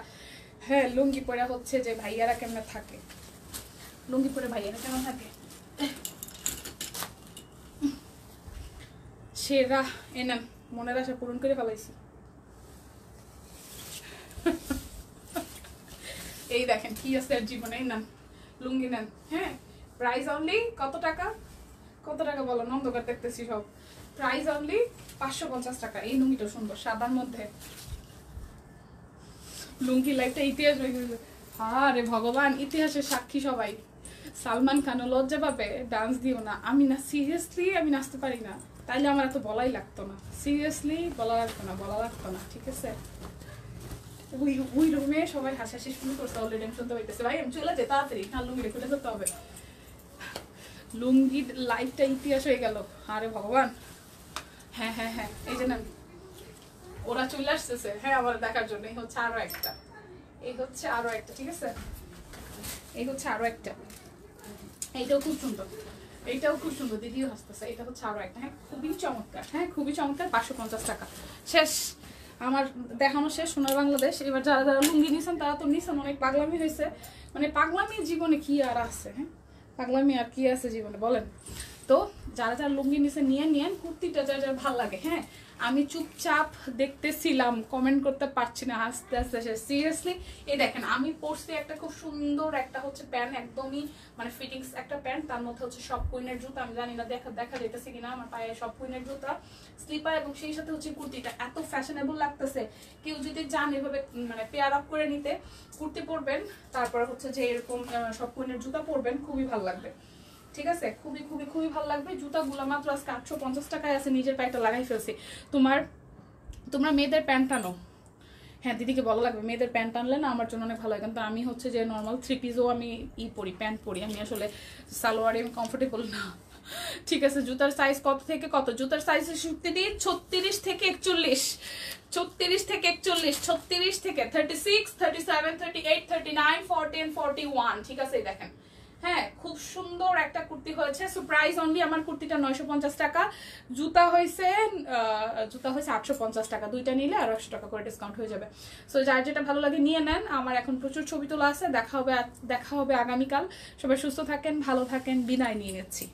হ্যাঁ লুঙ্গি পরা হচ্ছে যে ভাইয়ারা কেমনে থাকে, লুঙ্গি পরে ভাইয়ারা কেমন থাকে। সেরা এনান, মনের আশা পূরণ করে ফেলাইছি। এই দেখেন কি আছে আর জীবনে। এই নেন লুঙ্গি নেন। হ্যাঁ প্রাইস অনলি কত টাকা? কত টাকা বলো? অন্ধকার দেখতেছি সব। প্রাইস অনলি 550 টাকা। এই লুঙ্গিটা সুন্দর সাদার মধ্যে। লুঙ্গি লাইফটা ইতিহাস হয়ে গেছে। আরে ভগবান, ইতিহাসের সাক্ষী সবাই। সালমান খানও লজ্জা পাবে ডান্স দিও না। আমি না সিরিয়াসলি আমি নাচতে পারি না, তাইলে আমার এত বলাই লাগতো না। সিরিয়াসলি বলা লাগতো না, বলা লাগতো না, ঠিক আছে? ওই রুমে সবাই হাসাহাসি শুরু করছে অলরেডি, আমি শুনতে পাইতেছি। ভাই আমি চলে যাই তাড়াতাড়ি, না লুঙ্গি খুলে ধরতে হবে। লুঙ্গির লাইফটা ইতিহাস হয়ে গেল। আরে ভগবান। হ্যাঁ হ্যাঁ হ্যাঁ এই যে না ওরা চলে আসতেছে, হ্যাঁ আমার দেখার জন্য। এই হচ্ছে আরো একটা, এই হচ্ছে আরো একটা, ঠিক আছে? এই হচ্ছে আরো একটা, এইটাও খুব সুন্দর, এইটাও খুব সুন্দর। দিদিও হাসতেছে। এটা হচ্ছে আরো একটা। হ্যাঁ খুবই চমৎকার, হ্যাঁ খুবই চমৎকার। 550 টাকা। শেষ আমার দেখানো শেষ সোনার বাংলাদেশ। এবার যারা যারা লুঙ্গি নিছেন তারা তো নিছেন, অনেক পাগলামি হয়েছে। মানে পাগলামি জীবনে কি আর আছে? হ্যাঁ পাগলামি আর কি আছে জীবনে বলেন তো? যারা যারা লুঙ্গি নিছে নিয়ে নিয়েন। কুর্তিটা যারা যারা ভালো লাগে। হ্যাঁ আমি চুপচাপ দেখতেছিলাম, কমেন্ট করতে পারছি না, আস্তে আস্তে সিরিয়াসলি। এই দেখেন আমি পরছি একটা খুব সুন্দর একটা হচ্ছে প্যান্ট, একদমই মানে ফিটিংস একটা প্যান্ট। তার মধ্যে হচ্ছে সব কুইনের জুতা। আমি জানি না দেখা যেতেছে কিনা আমার পায়ে, সব কুইনের জুতা, স্লিপার, এবং সেই সাথে হচ্ছে কুর্তিটা এত ফ্যাশনেবল লাগতেছে। কেউ যদি চান এভাবে মানে পেয়ার আপ করে নিতে, কুর্তি পরবেন, তারপর হচ্ছে যে এরকম সব কুইনের জুতা পরবেন, খুবই ভালো লাগবে। ঠিক আছে, খুবই খুবই খুবই ভালো লাগবে। জুতাগুলো মাত্র আজকে 850 টাকায় আছে, নিজের পায়েটা লাগাই ফেলছি। তোমরা মেয়েদের প্যান্ট আনো, হ্যাঁ দিদিকে ভালো লাগবে, মেয়েদের প্যান্ট আনলে না আমার জন্য অনেক ভালো হয়। কিন্তু আমি হচ্ছে যে নর্মাল 3 পিসও আমি পরি, প্যান্ট পরি, আমি আসলে সালোয়ারে আমি কমফোর্টেবল না। ঠিক আছে, জুতার সাইজ কত থেকে কত? জুতার সাইজ শুনতে দিই 36 থেকে 41, 36 থেকে 41, 36 থেকে 36, 37, 38, 39, 40 and 41। ঠিক আছে, দেখেন হ্যাঁ খুব সুন্দর একটা কুর্তি হয়েছে। সো প্রাইস অনলি আমার কুর্তিটা 950 টাকা, জুতা হয়েছে 850 টাকা। দুইটা নিলে আর 100 টাকা করে ডিসকাউন্ট হয়ে যাবে। সো যার যেটা ভালো লাগে নিয়ে নেন। আমার এখন প্রচুর ছবি তোলা আছে, দেখা হবে আগামীকাল। সবাই সুস্থ থাকেন, ভালো থাকেন, বিদায় নিয়ে নিচ্ছি।